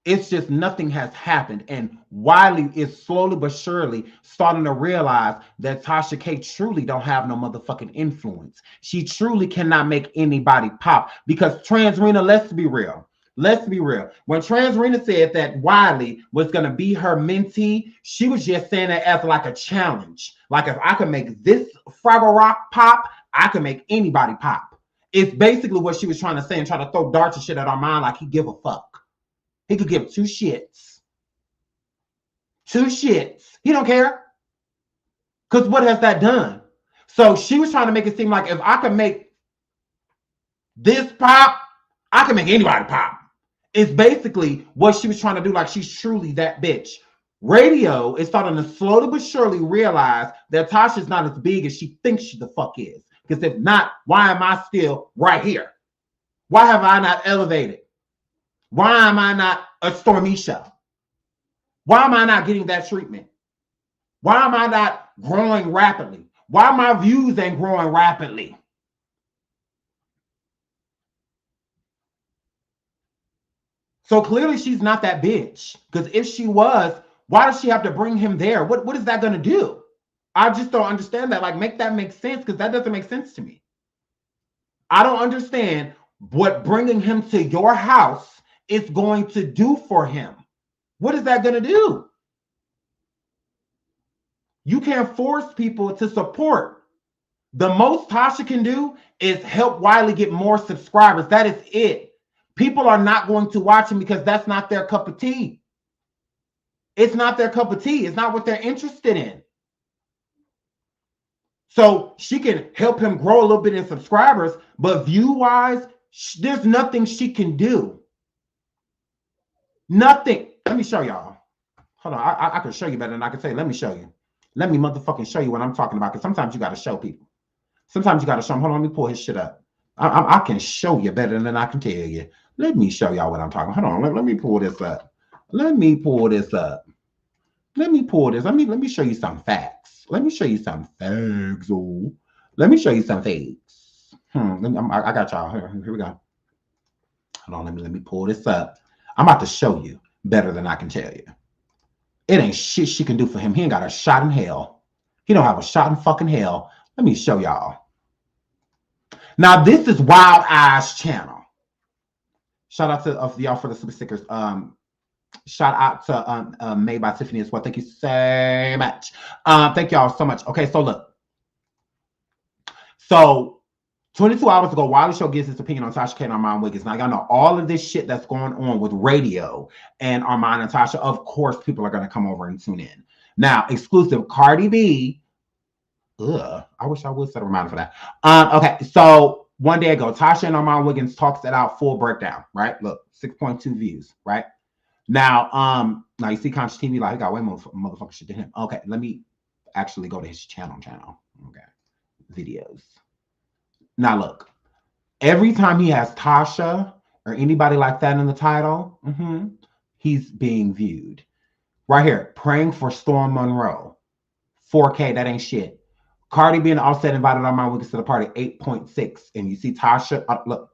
It's just nothing has happened. And Wiley is slowly but surely starting to realize that Tasha K truly don't have no motherfucking influence. She truly cannot make anybody pop. Because Transrena, let's be real. Let's be real. When Transrena said that Wiley was going to be her mentee, she was just saying that as like a challenge. Like, if I can make this Fraggle Rock pop, I can make anybody pop. It's basically what she was trying to say, and try to throw darts and shit at our mind like he give a fuck. He could give two shits. Two shits. He don't care. Because what has that done? So she was trying to make it seem like if I can make this pop, I can make anybody pop. It's basically what she was trying to do. Like, she's truly that bitch. Radio is starting to slowly but surely realize that Tasha's not as big as she thinks she the fuck is. Because if not, why am I still right here? Why have I not elevated? Why am I not a Stormisha? Why am I not getting that treatment? Why am I not growing rapidly? Why my views ain't growing rapidly? So clearly she's not that bitch. Because if she was, why does she have to bring him there? What is that going to do? I just don't understand that. Like, make that make sense, because that doesn't make sense to me. I don't understand what bringing him to your house is going to do for him. What is that going to do? You can't force people to support. The most Tasha can do is help Wiley get more subscribers. That is it. People are not going to watch him because that's not their cup of tea. It's not their cup of tea. It's not what they're interested in. So she can help him grow a little bit in subscribers, but view-wise, there's nothing she can do. Nothing. Let me show y'all. Hold on. I can show you better than I can say. Let me show you. Let me motherfucking show you what I'm talking about. Because sometimes you got to show people. Sometimes you got to show them. Hold on. Let me pull his shit up. I can show you better than I can tell you. Let me show y'all what I'm talking about. Hold on. Let me pull this up. Let me pull this up. Let me pull this. Let me show you some facts. Let me show you some facts. Oh. Let me show you some facts. I got y'all. Here we go. Hold on. Let me pull this up. I'm about to show you better than I can tell you. It ain't shit she can do for him. He ain't got a shot in hell. He don't have a shot in fucking hell. Let me show y'all. Now, this is Wild Eyes channel. Shout out to y'all for the super stickers. Shout out to Made by Tiffany as well. Thank you so much. Thank y'all so much. Okay, so look. So 22 hours ago, Wiley Show gives his opinion on Tasha K and Armand Wiggins. Now, y'all know all of this shit that's going on with radio and Armand and Tasha. Of course, people are going to come over and tune in. Now, exclusive Cardi B. Ugh, I wish I would set a reminder for that. Okay, so one day ago, Tasha and Armand Wiggins talks it out, full breakdown, right? Look, 6.2 views, right? Now you see Conscious TV, like, he got way more motherfucking shit than him. Okay, let me actually go to his channel. Okay, videos. Now look, every time he has Tasha or anybody like that in the title, he's being viewed. Right here, praying for Storm Monroe, 4K, that ain't shit. Cardi B and Offset invited Armand Wiggins to the party, 8.6. And you see Tasha, look,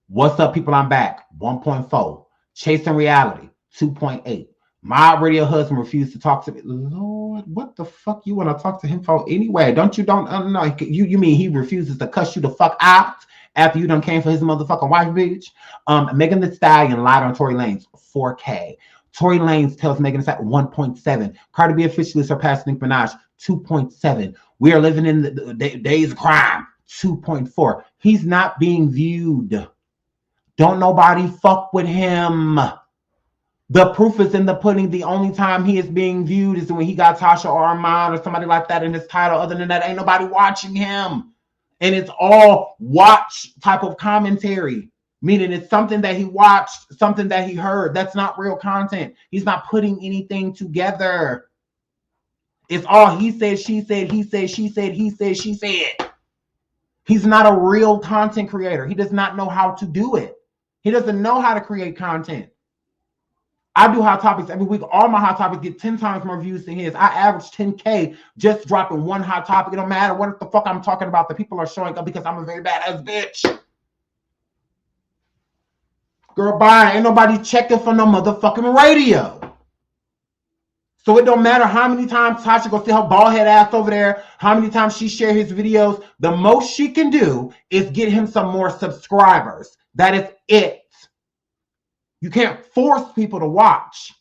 what's up, people, I'm back, 1.4. Chasing Reality, 2.8. My radio husband refused to talk to me. Lord, what the fuck you want to talk to him for anyway? No, you mean he refuses to cuss you the fuck out after you done came for his motherfucking wife, bitch? Megan Thee Stallion lied on Tory Lanez, 4K. Tory Lanez tells Megan Thee Stallion, 1.7. Cardi B officially surpassed Nicki Minaj, 2.7. We are living in the days of crime, 2.4. He's not being viewed. Don't nobody fuck with him. The proof is in the pudding. The only time he is being viewed is when he got Tasha or Armand or somebody like that in his title. Other than that, ain't nobody watching him. And it's all watch type of commentary, meaning it's something that he watched, something that he heard. That's not real content. He's not putting anything together. It's all he said, she said, he said, she said, he said, she said. He's not a real content creator. He does not know how to do it. He doesn't know how to create content. I do hot topics every week. All my hot topics get 10 times more views than his. I average 10K just dropping one hot topic. It don't matter what the fuck I'm talking about. The people are showing up because I'm a very badass bitch. Girl, bye. Ain't nobody checking for no motherfucking radio. So it don't matter how many times Tasha go see her bald head ass over there, how many times she share his videos. The most she can do is get him some more subscribers. That is it. You can't force people to watch.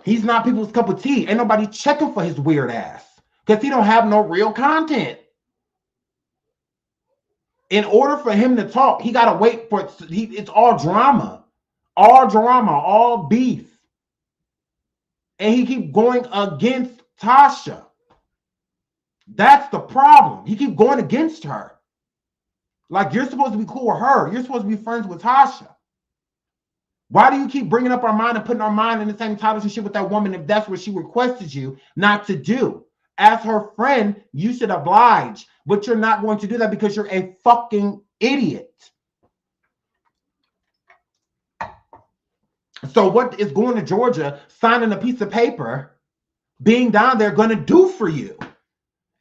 He's not people's cup of tea. Ain't nobody checking for his weird ass because he don't have no real content. In order for him to talk, he got to wait for it. It's all drama, all beef. And he keep going against Tasha. That's the problem. He keep going against her. Like, you're supposed to be cool with her. You're supposed to be friends with Tasha. Why do you keep bringing up Armand and putting Armand in the same titles and shit with that woman if that's what she requested you not to do? As her friend, you should oblige. But you're not going to do that because you're a fucking idiot. So what is going to Georgia, signing a piece of paper, being down there going to do for you?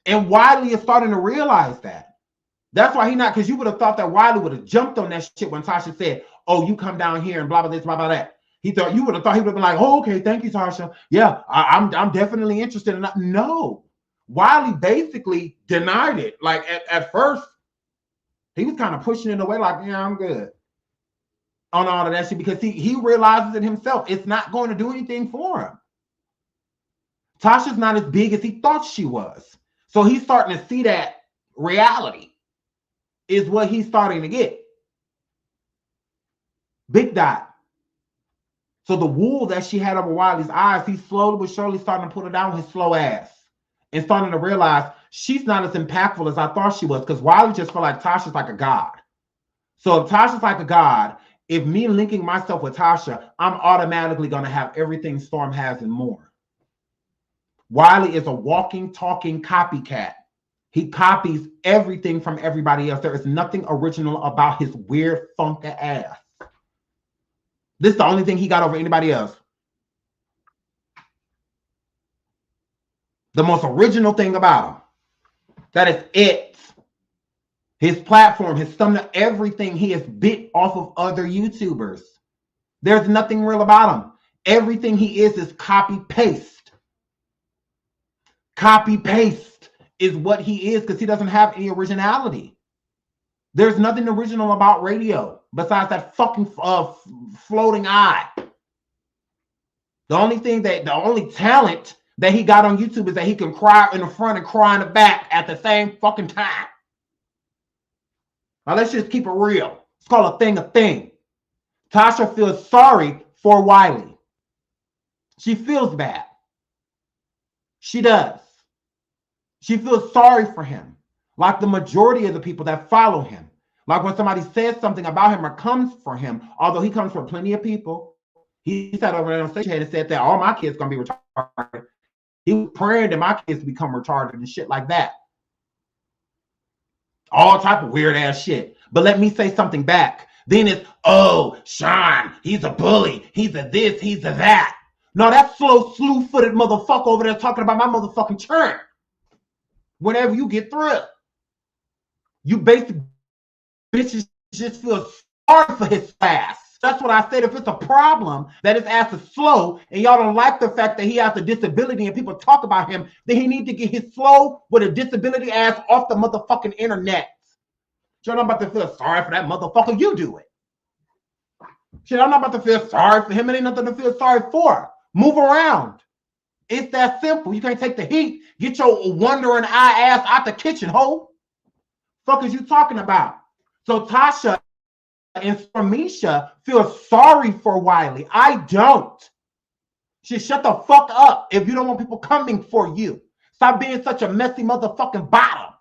And Wiley is starting to realize that. That's why he not, because you would have thought that Wiley would have jumped on that shit when Tasha said, oh, you come down here and blah, blah, this, blah, blah, that. He thought, you would have thought he would have been like, oh, okay, thank you, Tasha. Yeah, I'm definitely interested in that. No. Wiley basically denied it. Like, at first, he was kind of pushing it away like, yeah, I'm good on all of that shit because he realizes it himself. It's not going to do anything for him. Tasha's not as big as he thought she was. So he's starting to see that reality is what he's starting to get. Big dot. So the wool that she had over Wiley's eyes, he's slowly but surely starting to put her down with his slow ass and starting to realize she's not as impactful as I thought she was because Wiley just felt like Tasha's like a god. So if Tasha's like a god, if me linking myself with Tasha, I'm automatically going to have everything Storm has and more. Wiley is a walking, talking copycat. He copies everything from everybody else. There is nothing original about his weird, funky ass. This is the only thing he got over anybody else. The most original thing about him. That is it. His platform, his thumbnail, everything he has bit off of other YouTubers. There's nothing real about him. Everything he is copy-paste. Copy-paste is what he is because he doesn't have any originality. There's nothing original about radio besides that fucking floating eye. The only talent that he got on YouTube is that he can cry in the front and cry in the back at the same fucking time. Now let's just keep it real. Let's call a thing. Tasha feels sorry for Wiley. She feels bad. She does. She feels sorry for him, like the majority of the people that follow him. Like when somebody says something about him or comes for him, although he comes for plenty of people, he sat over there on stage and said that all my kids gonna be retarded. He was praying that my kids become retarded and shit like that. All type of weird ass shit. But let me say something back. Then it's, oh, Sean, he's a bully. He's a this, he's a that. No, that slow, slew-footed motherfucker over there talking about my motherfucking churn. Whenever you get through, you basic bitches just feel sorry for his ass. That's what I said. If it's a problem that his ass is slow and y'all don't like the fact that he has a disability and people talk about him, then he needs to get his slow with a disability ass off the motherfucking internet. Shit, I'm about to feel sorry for that motherfucker. You do it. Shit, I'm not about to feel sorry for him. It ain't nothing to feel sorry for. Move around. It's that simple. You can't take the heat. Get your wandering eye ass out the kitchen, ho. Fuck is you talking about? So Tasha and Stormisha feel sorry for Wiley. I don't. Shut the fuck up if you don't want people coming for you. Stop being such a messy motherfucking bottom.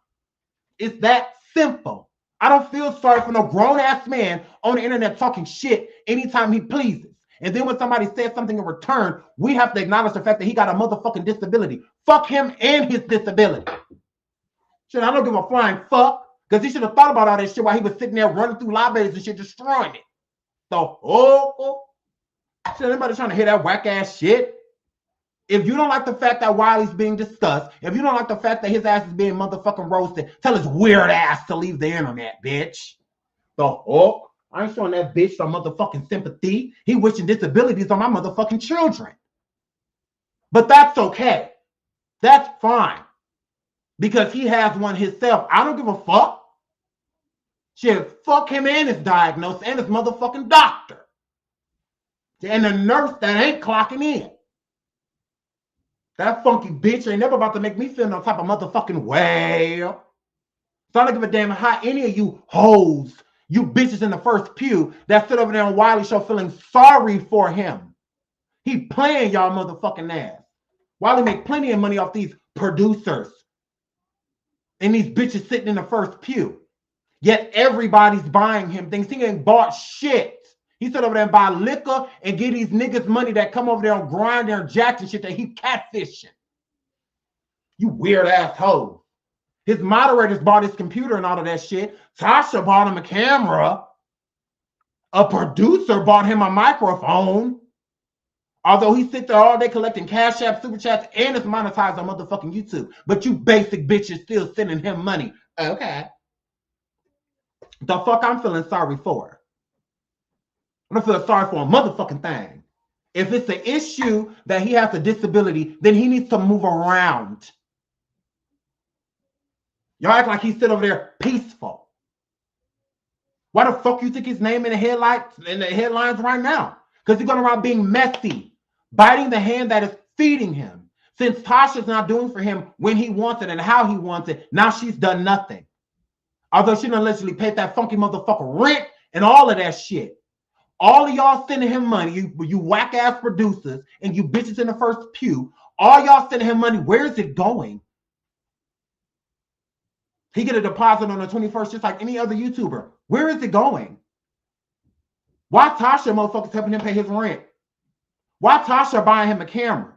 It's that simple. I don't feel sorry for no grown-ass man on the internet talking shit anytime he pleases. And then when somebody says something in return, we have to acknowledge the fact that he got a motherfucking disability. Fuck him and his disability. Shit, I don't give a flying fuck. Because he should have thought about all that shit while he was sitting there running through libraries and shit, destroying it. So, shit, anybody trying to hear that whack ass shit? If you don't like the fact that Wiley's being discussed, if you don't like the fact that his ass is being motherfucking roasted, tell his weird ass to leave the internet, bitch. So, I ain't showing that bitch some motherfucking sympathy. He wishing disabilities on my motherfucking children. But that's okay. That's fine. Because he has one himself. I don't give a fuck. Shit, fuck him and his diagnosis and his motherfucking doctor. And the nurse that ain't clocking in. That funky bitch ain't never about to make me feel no type of motherfucking way. So I don't give a damn how any of you hoes, you bitches in the first pew that sit over there on Wiley show feeling sorry for him. He playing y'all motherfucking ass. Wiley make plenty of money off these producers. And these bitches sitting in the first pew. Yet everybody's buying him things. He ain't bought shit. He sit over there and buy liquor and get these niggas money that come over there and grind their jacks and shit that he catfishing. You weird asshole. His moderators bought his computer and all of that shit. Tasha bought him a camera. A producer bought him a microphone. Although he sits there all day collecting cash app, super chats, and is monetized on motherfucking YouTube. But you basic bitches still sending him money. Okay. The fuck I'm feeling sorry for? I don't feel sorry for a motherfucking thing. If it's an issue that he has a disability, then he needs to move around. Y'all act like he's sitting over there peaceful. Why the fuck you think his name in the headlines right now? Because he's going around being messy, biting the hand that is feeding him. Since Tasha's not doing for him when he wants it and how he wants it, now she's done nothing. Although she done allegedly paid that funky motherfucker rent and all of that shit. All of y'all sending him money, you whack-ass producers and you bitches in the first pew, all y'all sending him money, where is it going? He get a deposit on the 21st just like any other YouTuber. Where is it going? Why Tasha motherfuckers helping him pay his rent? Why Tasha buying him a camera?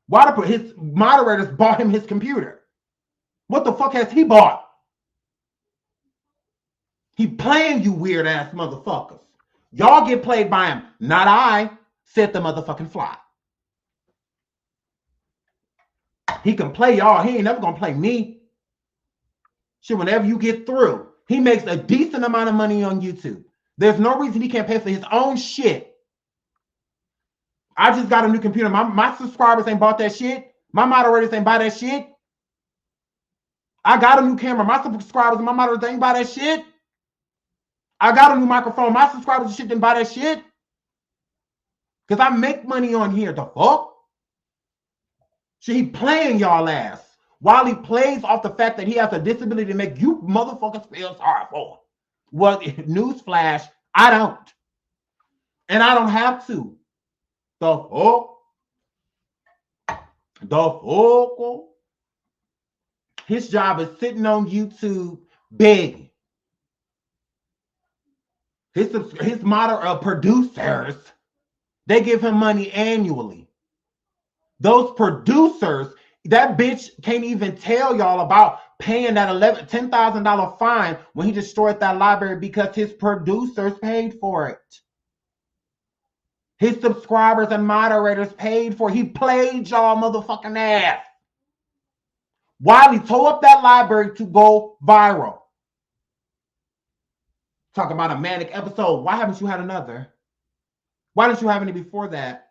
Why his moderators bought him his computer? What the fuck has he bought? He playing you weird ass motherfuckers. Y'all get played by him. Not I, said the motherfucking fly. He can play y'all. He ain't never gonna play me. Shit, whenever you get through, he makes a decent amount of money on YouTube. There's no reason he can't pay for his own shit. I just got a new computer. My subscribers ain't bought that shit. My moderators ain't buy that shit. I got a new camera. My subscribers and my moderators ain't buy that shit. I got a new microphone. My subscribers and shit didn't buy that shit. Because I make money on here. The fuck? He playing y'all ass. While he plays off the fact that he has a disability to make you motherfuckers feel sorry for him. Well, newsflash, I don't. And I don't have to. The fuck. His job is sitting on YouTube begging. His model of producers, they give him money annually. Those producers, that bitch can't even tell y'all about paying that $10,000 fine when he destroyed that library because his producers paid for it. His subscribers and moderators paid for it. He played y'all motherfucking ass. Wiley tore up that library to go viral. Talking about a manic episode. Why haven't you had another? Why didn't you have any before that?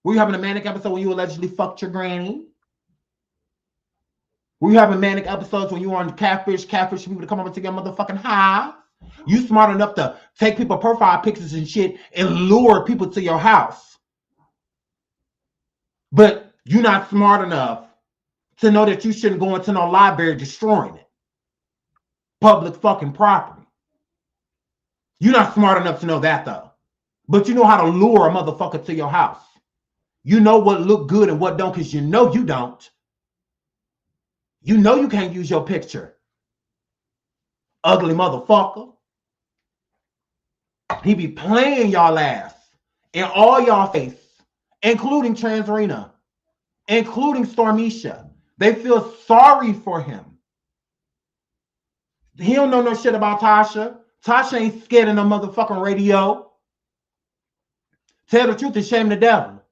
Were you having a manic episode when you allegedly fucked your granny? Were you having manic episodes when you were on catfish people to come over to your motherfucking house? You smart enough to take people profile pictures and shit and lure people to your house. But you're not smart enough to know that you shouldn't go into no library destroying it. Public fucking property. You're not smart enough to know that though. But you know how to lure a motherfucker to your house. You know what look good and what don't because you know you don't. You know you can't use your picture. Ugly motherfucker. He be playing y'all ass in all y'all face, including Transrena, including Stormisha. They feel sorry for him. He don't know no shit about Tasha. Tasha ain't scared of no motherfucking radio. Tell the truth and shame the devil.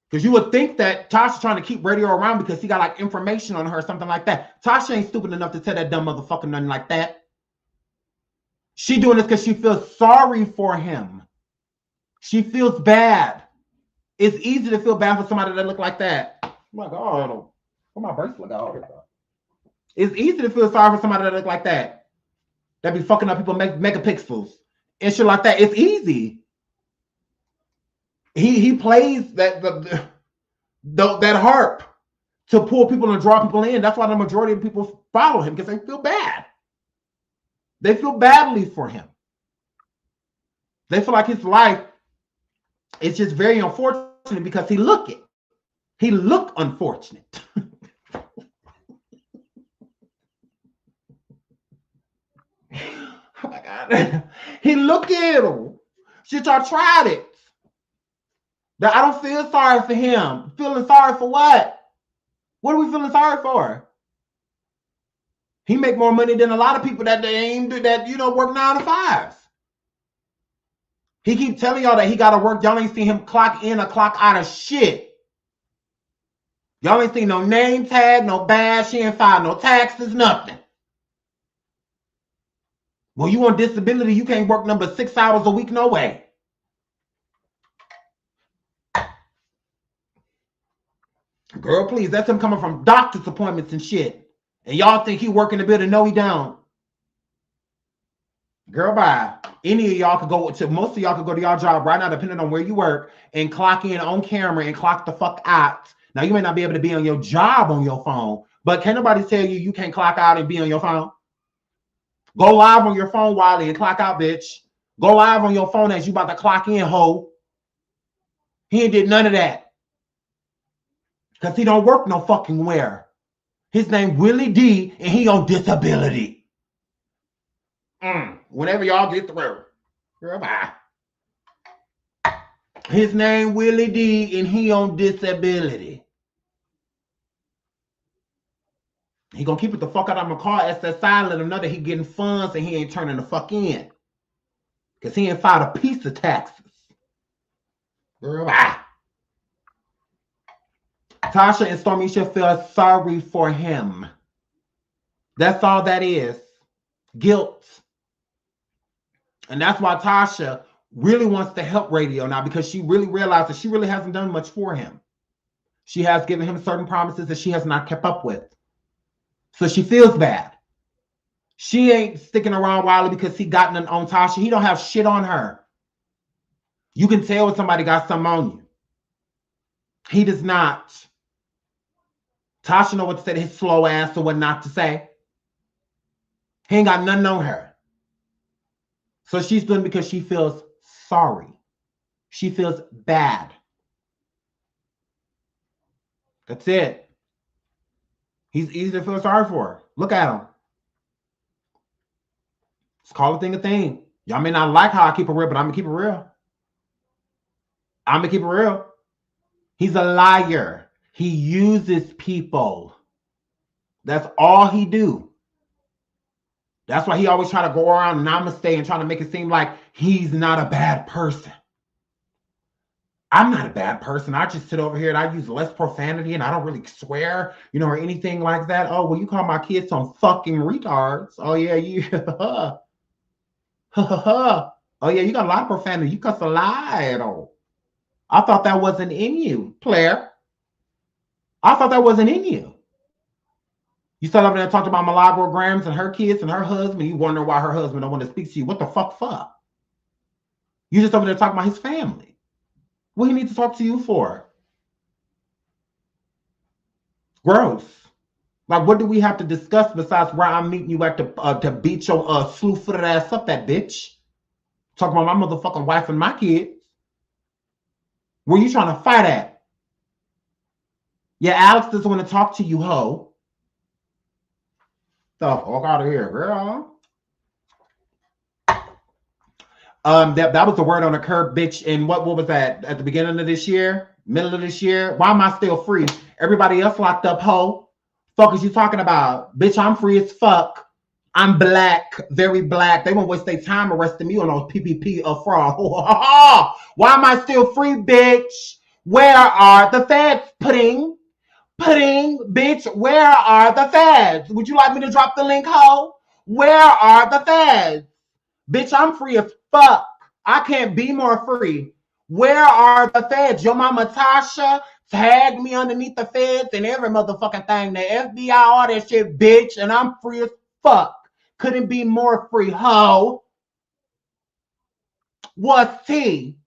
Because you would think that Tasha's trying to keep radio around because he got like information on her or something like that. Tasha ain't stupid enough to tell that dumb motherfucker nothing like that. She doing this because she feels sorry for him. She feels bad. It's easy to feel bad for somebody that look like that. Oh my God, where my bracelet go? It's easy to feel sorry for somebody that look like that. That be fucking up people megapixels and shit like that. It's easy. He plays that harp to pull people and draw people in. That's why the majority of people follow him because they feel bad. They feel badly for him. They feel like his life is just very unfortunate because he look it. He look unfortunate. Oh my God. He look at him. Shit, y'all tried it. That I don't feel sorry for him. Feeling sorry for what? What are we feeling sorry for? He make more money than a lot of people that work 9 to 5s. He keep telling y'all that he got to work. Y'all ain't seen him clock in or clock out of shit. Y'all ain't seen no name tag, no badge. She ain't filed no taxes, nothing. Well, you on disability, you can't work number 6 hours a week, no way. Girl, please, that's him coming from doctor's appointments and shit. And y'all think he working the building. No, he don't. Girl, bye. Any of y'all could go to, most of y'all could go to y'all job right now, depending on where you work, and clock in on camera and clock the fuck out. Now, you may not be able to be on your job on your phone, but can nobody tell you you can't clock out and be on your phone? Go live on your phone, Wiley, and clock out, bitch. Go live on your phone as you about to clock in, ho. He ain't did none of that. Because he don't work no fucking where. His name Willie D, and he on disability. Whenever y'all get through. Girl, bye. His name Willie D, and he on disability. He gonna keep it the fuck out of my car. SSI, let him know that he getting funds and he ain't turning the fuck in. Because he ain't filed a piece of taxes. Girl, bye. Tasha and Stormisha feel sorry for him. That's all that is. Guilt. And that's why Tasha really wants to help radio now, because she really realized that she really hasn't done much for him. She has given him certain promises that she has not kept up with. So she feels bad. She ain't sticking around Wiley because he got on Tasha. He don't have shit on her. You can tell when somebody got something on you. He does not. Tasha know what to say to his slow ass or what not to say. He ain't got nothing on her. So she's doing it because she feels sorry. She feels bad. That's it. He's easy to feel sorry for. Look at him. Let's call a thing a thing. Y'all may not like how I keep it real, but I'm going to keep it real. I'm going to keep it real. He's a liar. He uses people. That's all he do. That's why he always try to go around namaste and try to make it seem like he's not a bad person. I'm not a bad person. I just sit over here and I use less profanity and I don't really swear, or anything like that. Oh, well, you call my kids some fucking retards. Oh, yeah, you. Oh, yeah, you got a lot of profanity. You cuss a lot. I thought that wasn't in you, player. I thought that wasn't in you. You sat over there and talked about Milagro Grams and her kids and her husband. You wonder why her husband don't want to speak to you. What the fuck? You just over there talking about his family. What do he need to talk to you for? Gross. Like, what do we have to discuss besides where I'm meeting you at to beat your slew-footed ass up, that bitch? Talking about my motherfucking wife and my kids. Where you trying to fight at? Yeah, Alex doesn't want to talk to you, hoe. The fuck out of here, girl. That was the word on the curb, bitch. And what was that? At the beginning of this year? Middle of this year? Why am I still free? Everybody else locked up, hoe. Fuck is you talking about? Bitch, I'm free as fuck. I'm black, very black. They won't waste their time arresting me on those PPP fraud. Why am I still free, bitch? Where are the feds? Pudding, bitch, where are the feds? Would you like me to drop the link, ho? Where are the feds? Bitch, I'm free as fuck. I can't be more free. Where are the feds? Your mama Tasha tagged me underneath the feds and every motherfucking thing. The FBI, all that shit, bitch, and I'm free as fuck. Couldn't be more free, ho. What's T?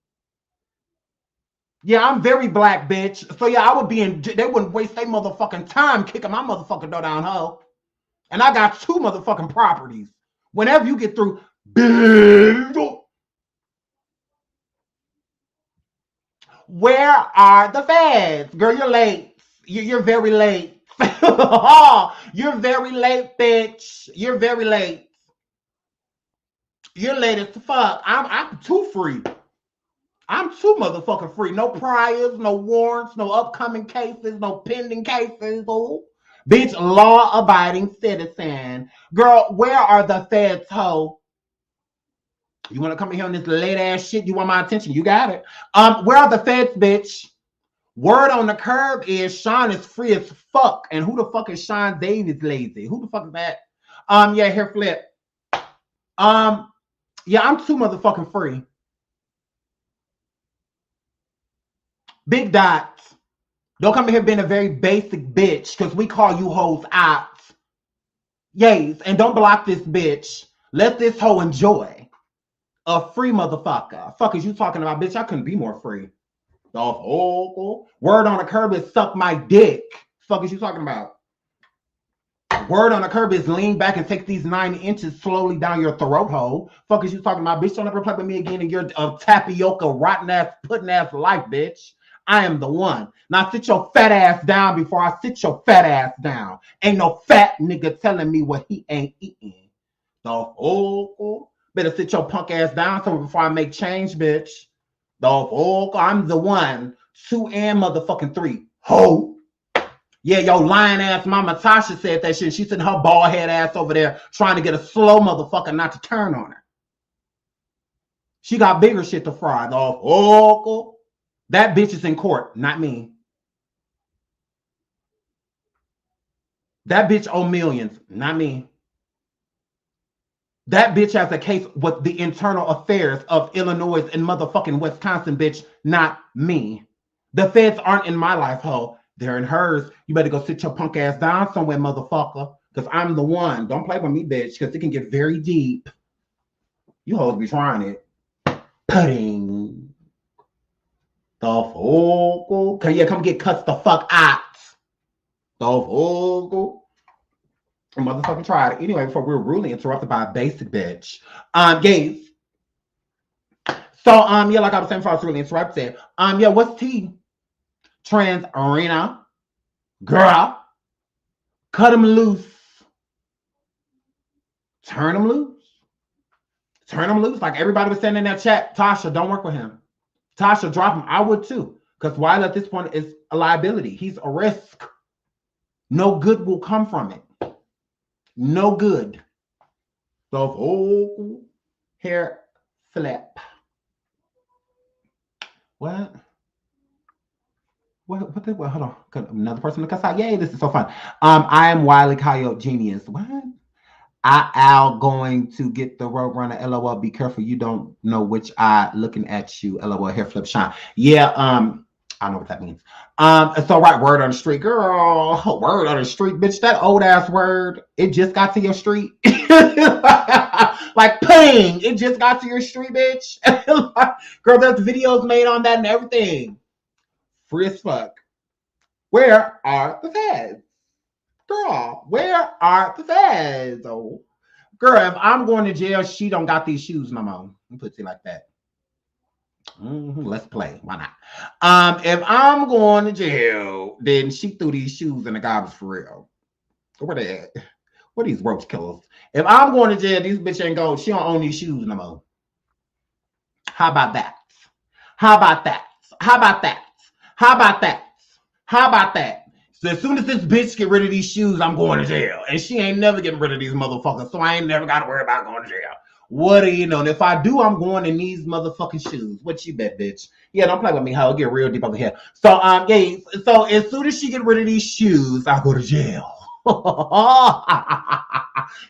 Yeah, I'm very black, bitch. So yeah, I would be in. They wouldn't waste their motherfucking time kicking my motherfucking door down, ho. And I got 2 motherfucking properties. Whenever you get through, bitch. Where are the feds? Girl, you're late. You're very late. You're very late, bitch. You're very late. You're late as fuck. I'm too free. I'm too motherfucking free. No priors, no warrants, no upcoming cases, no pending cases. Ooh. Bitch, law-abiding citizen. Girl, where are the feds, ho? You want to come in here on this late-ass shit? You want my attention? You got it. Where are the feds, bitch? Word on the curb is Sean is free as fuck. And who the fuck is Sean Davis lazy? Who the fuck is that? Yeah, here, Flip. Yeah, I'm too motherfucking free. Big dots. Don't come in here being a very basic bitch because we call you hoes out. Yes, and don't block this bitch. Let this hoe enjoy a free motherfucker. Fuck is you talking about, bitch? I couldn't be more free. Word on the curb is suck my dick. Fuck is you talking about? Word on the curb is lean back and take these 9 inches slowly down your throat hole. Fuck is you talking about? Bitch, don't ever play with me again in your tapioca, rotten ass, pudding ass life, bitch. I am the one. Now sit your fat ass down before I sit your fat ass down. Ain't no fat nigga telling me what he ain't eating. Better sit your punk ass down somewhere before I make change, bitch. I'm the 1, 2, and motherfucking 3. Ho. Yeah, your lying ass mama Tasha said that shit. She's sitting her bald head ass over there trying to get a slow motherfucker not to turn on her. She got bigger shit to fry. That bitch is in court, not me. That bitch owe millions, not me. That bitch has a case with the internal affairs of Illinois and motherfucking Wisconsin, bitch, not me. The feds aren't in my life, ho. They're in hers. You better go sit your punk ass down somewhere, motherfucker, because I'm the one. Don't play with me, bitch, because it can get very deep. You hoes be trying it. Pudding. The focal. Come get cussed the fuck out. The focal. Motherfucking tried it. Anyway, before we were rudely interrupted by a basic bitch. Gays. So, yeah, like I was saying before I was really interrupted. Yeah, what's T? Trans arena. Girl. Cut him loose. Turn him loose. Turn him loose. Like everybody was saying in that chat, Tasha, don't work with him. Tasha, drop him. I would too. Because Wiley at this point is a liability. He's a risk. No good will come from it. No good. So, oh, hair flip. What? What? Hold on. Another person to cuss out. Yay, this is so fun. I am Wiley Coyote Genius. What? I'll going to get the road runner. LOL. Be careful. You don't know which eye looking at you. LOL. Hair flip shine. Yeah. I know what that means. So right, word on the street, girl. Word on the street, bitch. That old ass word. It just got to your street. Like ping. It just got to your street, bitch. Girl, there's videos made on that and everything. Free as fuck. Where are the feds? Girl, where are the feds? Oh, girl, if I'm going to jail, she don't got these shoes no more. Let me put it like that. Let's play. Why not? If I'm going to jail, then she threw these shoes in the garbage for real. Where they at? What are these roach killers? If I'm going to jail, these bitch ain't going. She don't own these shoes no more. How about that? How about that? How about that? How about that? How about that? So as soon as this bitch get rid of these shoes, I'm going to jail. And she ain't never getting rid of these motherfuckers, so I ain't never got to worry about going to jail. What do you know? And if I do, I'm going in these motherfucking shoes. What you bet, bitch? Yeah, don't play with me, hoe. Get real deep over here. So, yeah, so as soon as she get rid of these shoes, I'll go to jail.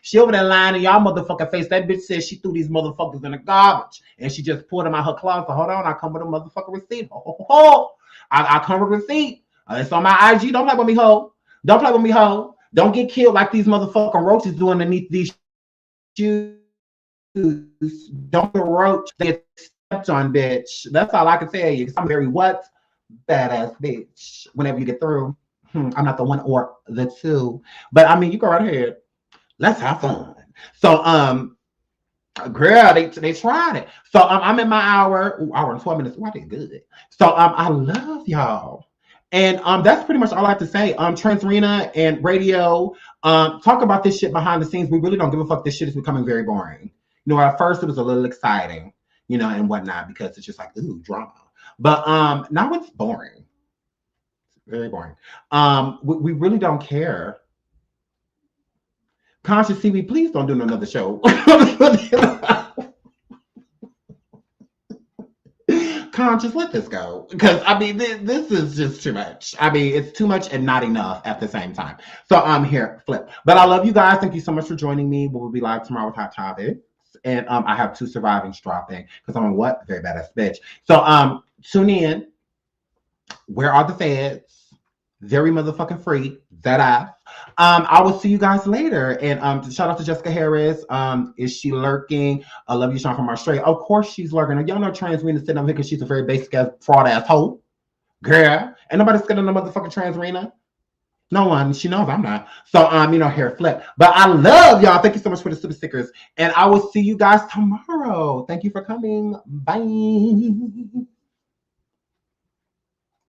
She over there lying in y'all motherfucking face. That bitch said she threw these motherfuckers in the garbage. And she just pulled them out her closet. Hold on, I come with a motherfucking receipt. I come with a receipt. It's on my IG. Don't play with me, hoe. Don't play with me, hoe. Don't get killed like these motherfucking roaches do underneath these shoes. Don't get roach. They get stepped on, bitch. That's all I can tell you. I'm very what? Badass bitch. Whenever you get through. I'm not the one or the two. But I mean, you go right ahead. Let's have fun. So, girl, they tried it. So I'm in my hour and 12 minutes. Why they good? So I love y'all. And that's pretty much all I have to say. Transrena and radio, talk about this shit behind the scenes. We really don't give a fuck. This shit is becoming very boring. You know, at first it was a little exciting, you know, and whatnot, because it's just like, ooh, drama. But now it's boring. Very boring. We really don't care. Conscious CB, please don't do another show. Conscious, let this go. Because, I mean, this is just too much. I mean, it's too much and not enough at the same time. So I'm here, flip. But I love you guys. Thank you so much for joining me. We'll be live tomorrow with Hot Topics. And I have 2 survivings dropping because I'm a what? Very badass bitch. So tune in. Where are the feds? Very motherfucking free. That I will see you guys later. And shout out to Jessica Harris. Is she lurking? I love you, Sean from Australia. Of course she's lurking. Y'all know Transrena sitting up here because she's a very basic ass fraud ass hoe. Girl. Ain't nobody scared of no motherfucking Transrena. No one. She knows I'm not. So you know, hair flip. But I love y'all. Thank you so much for the super stickers. And I will see you guys tomorrow. Thank you for coming. Bye.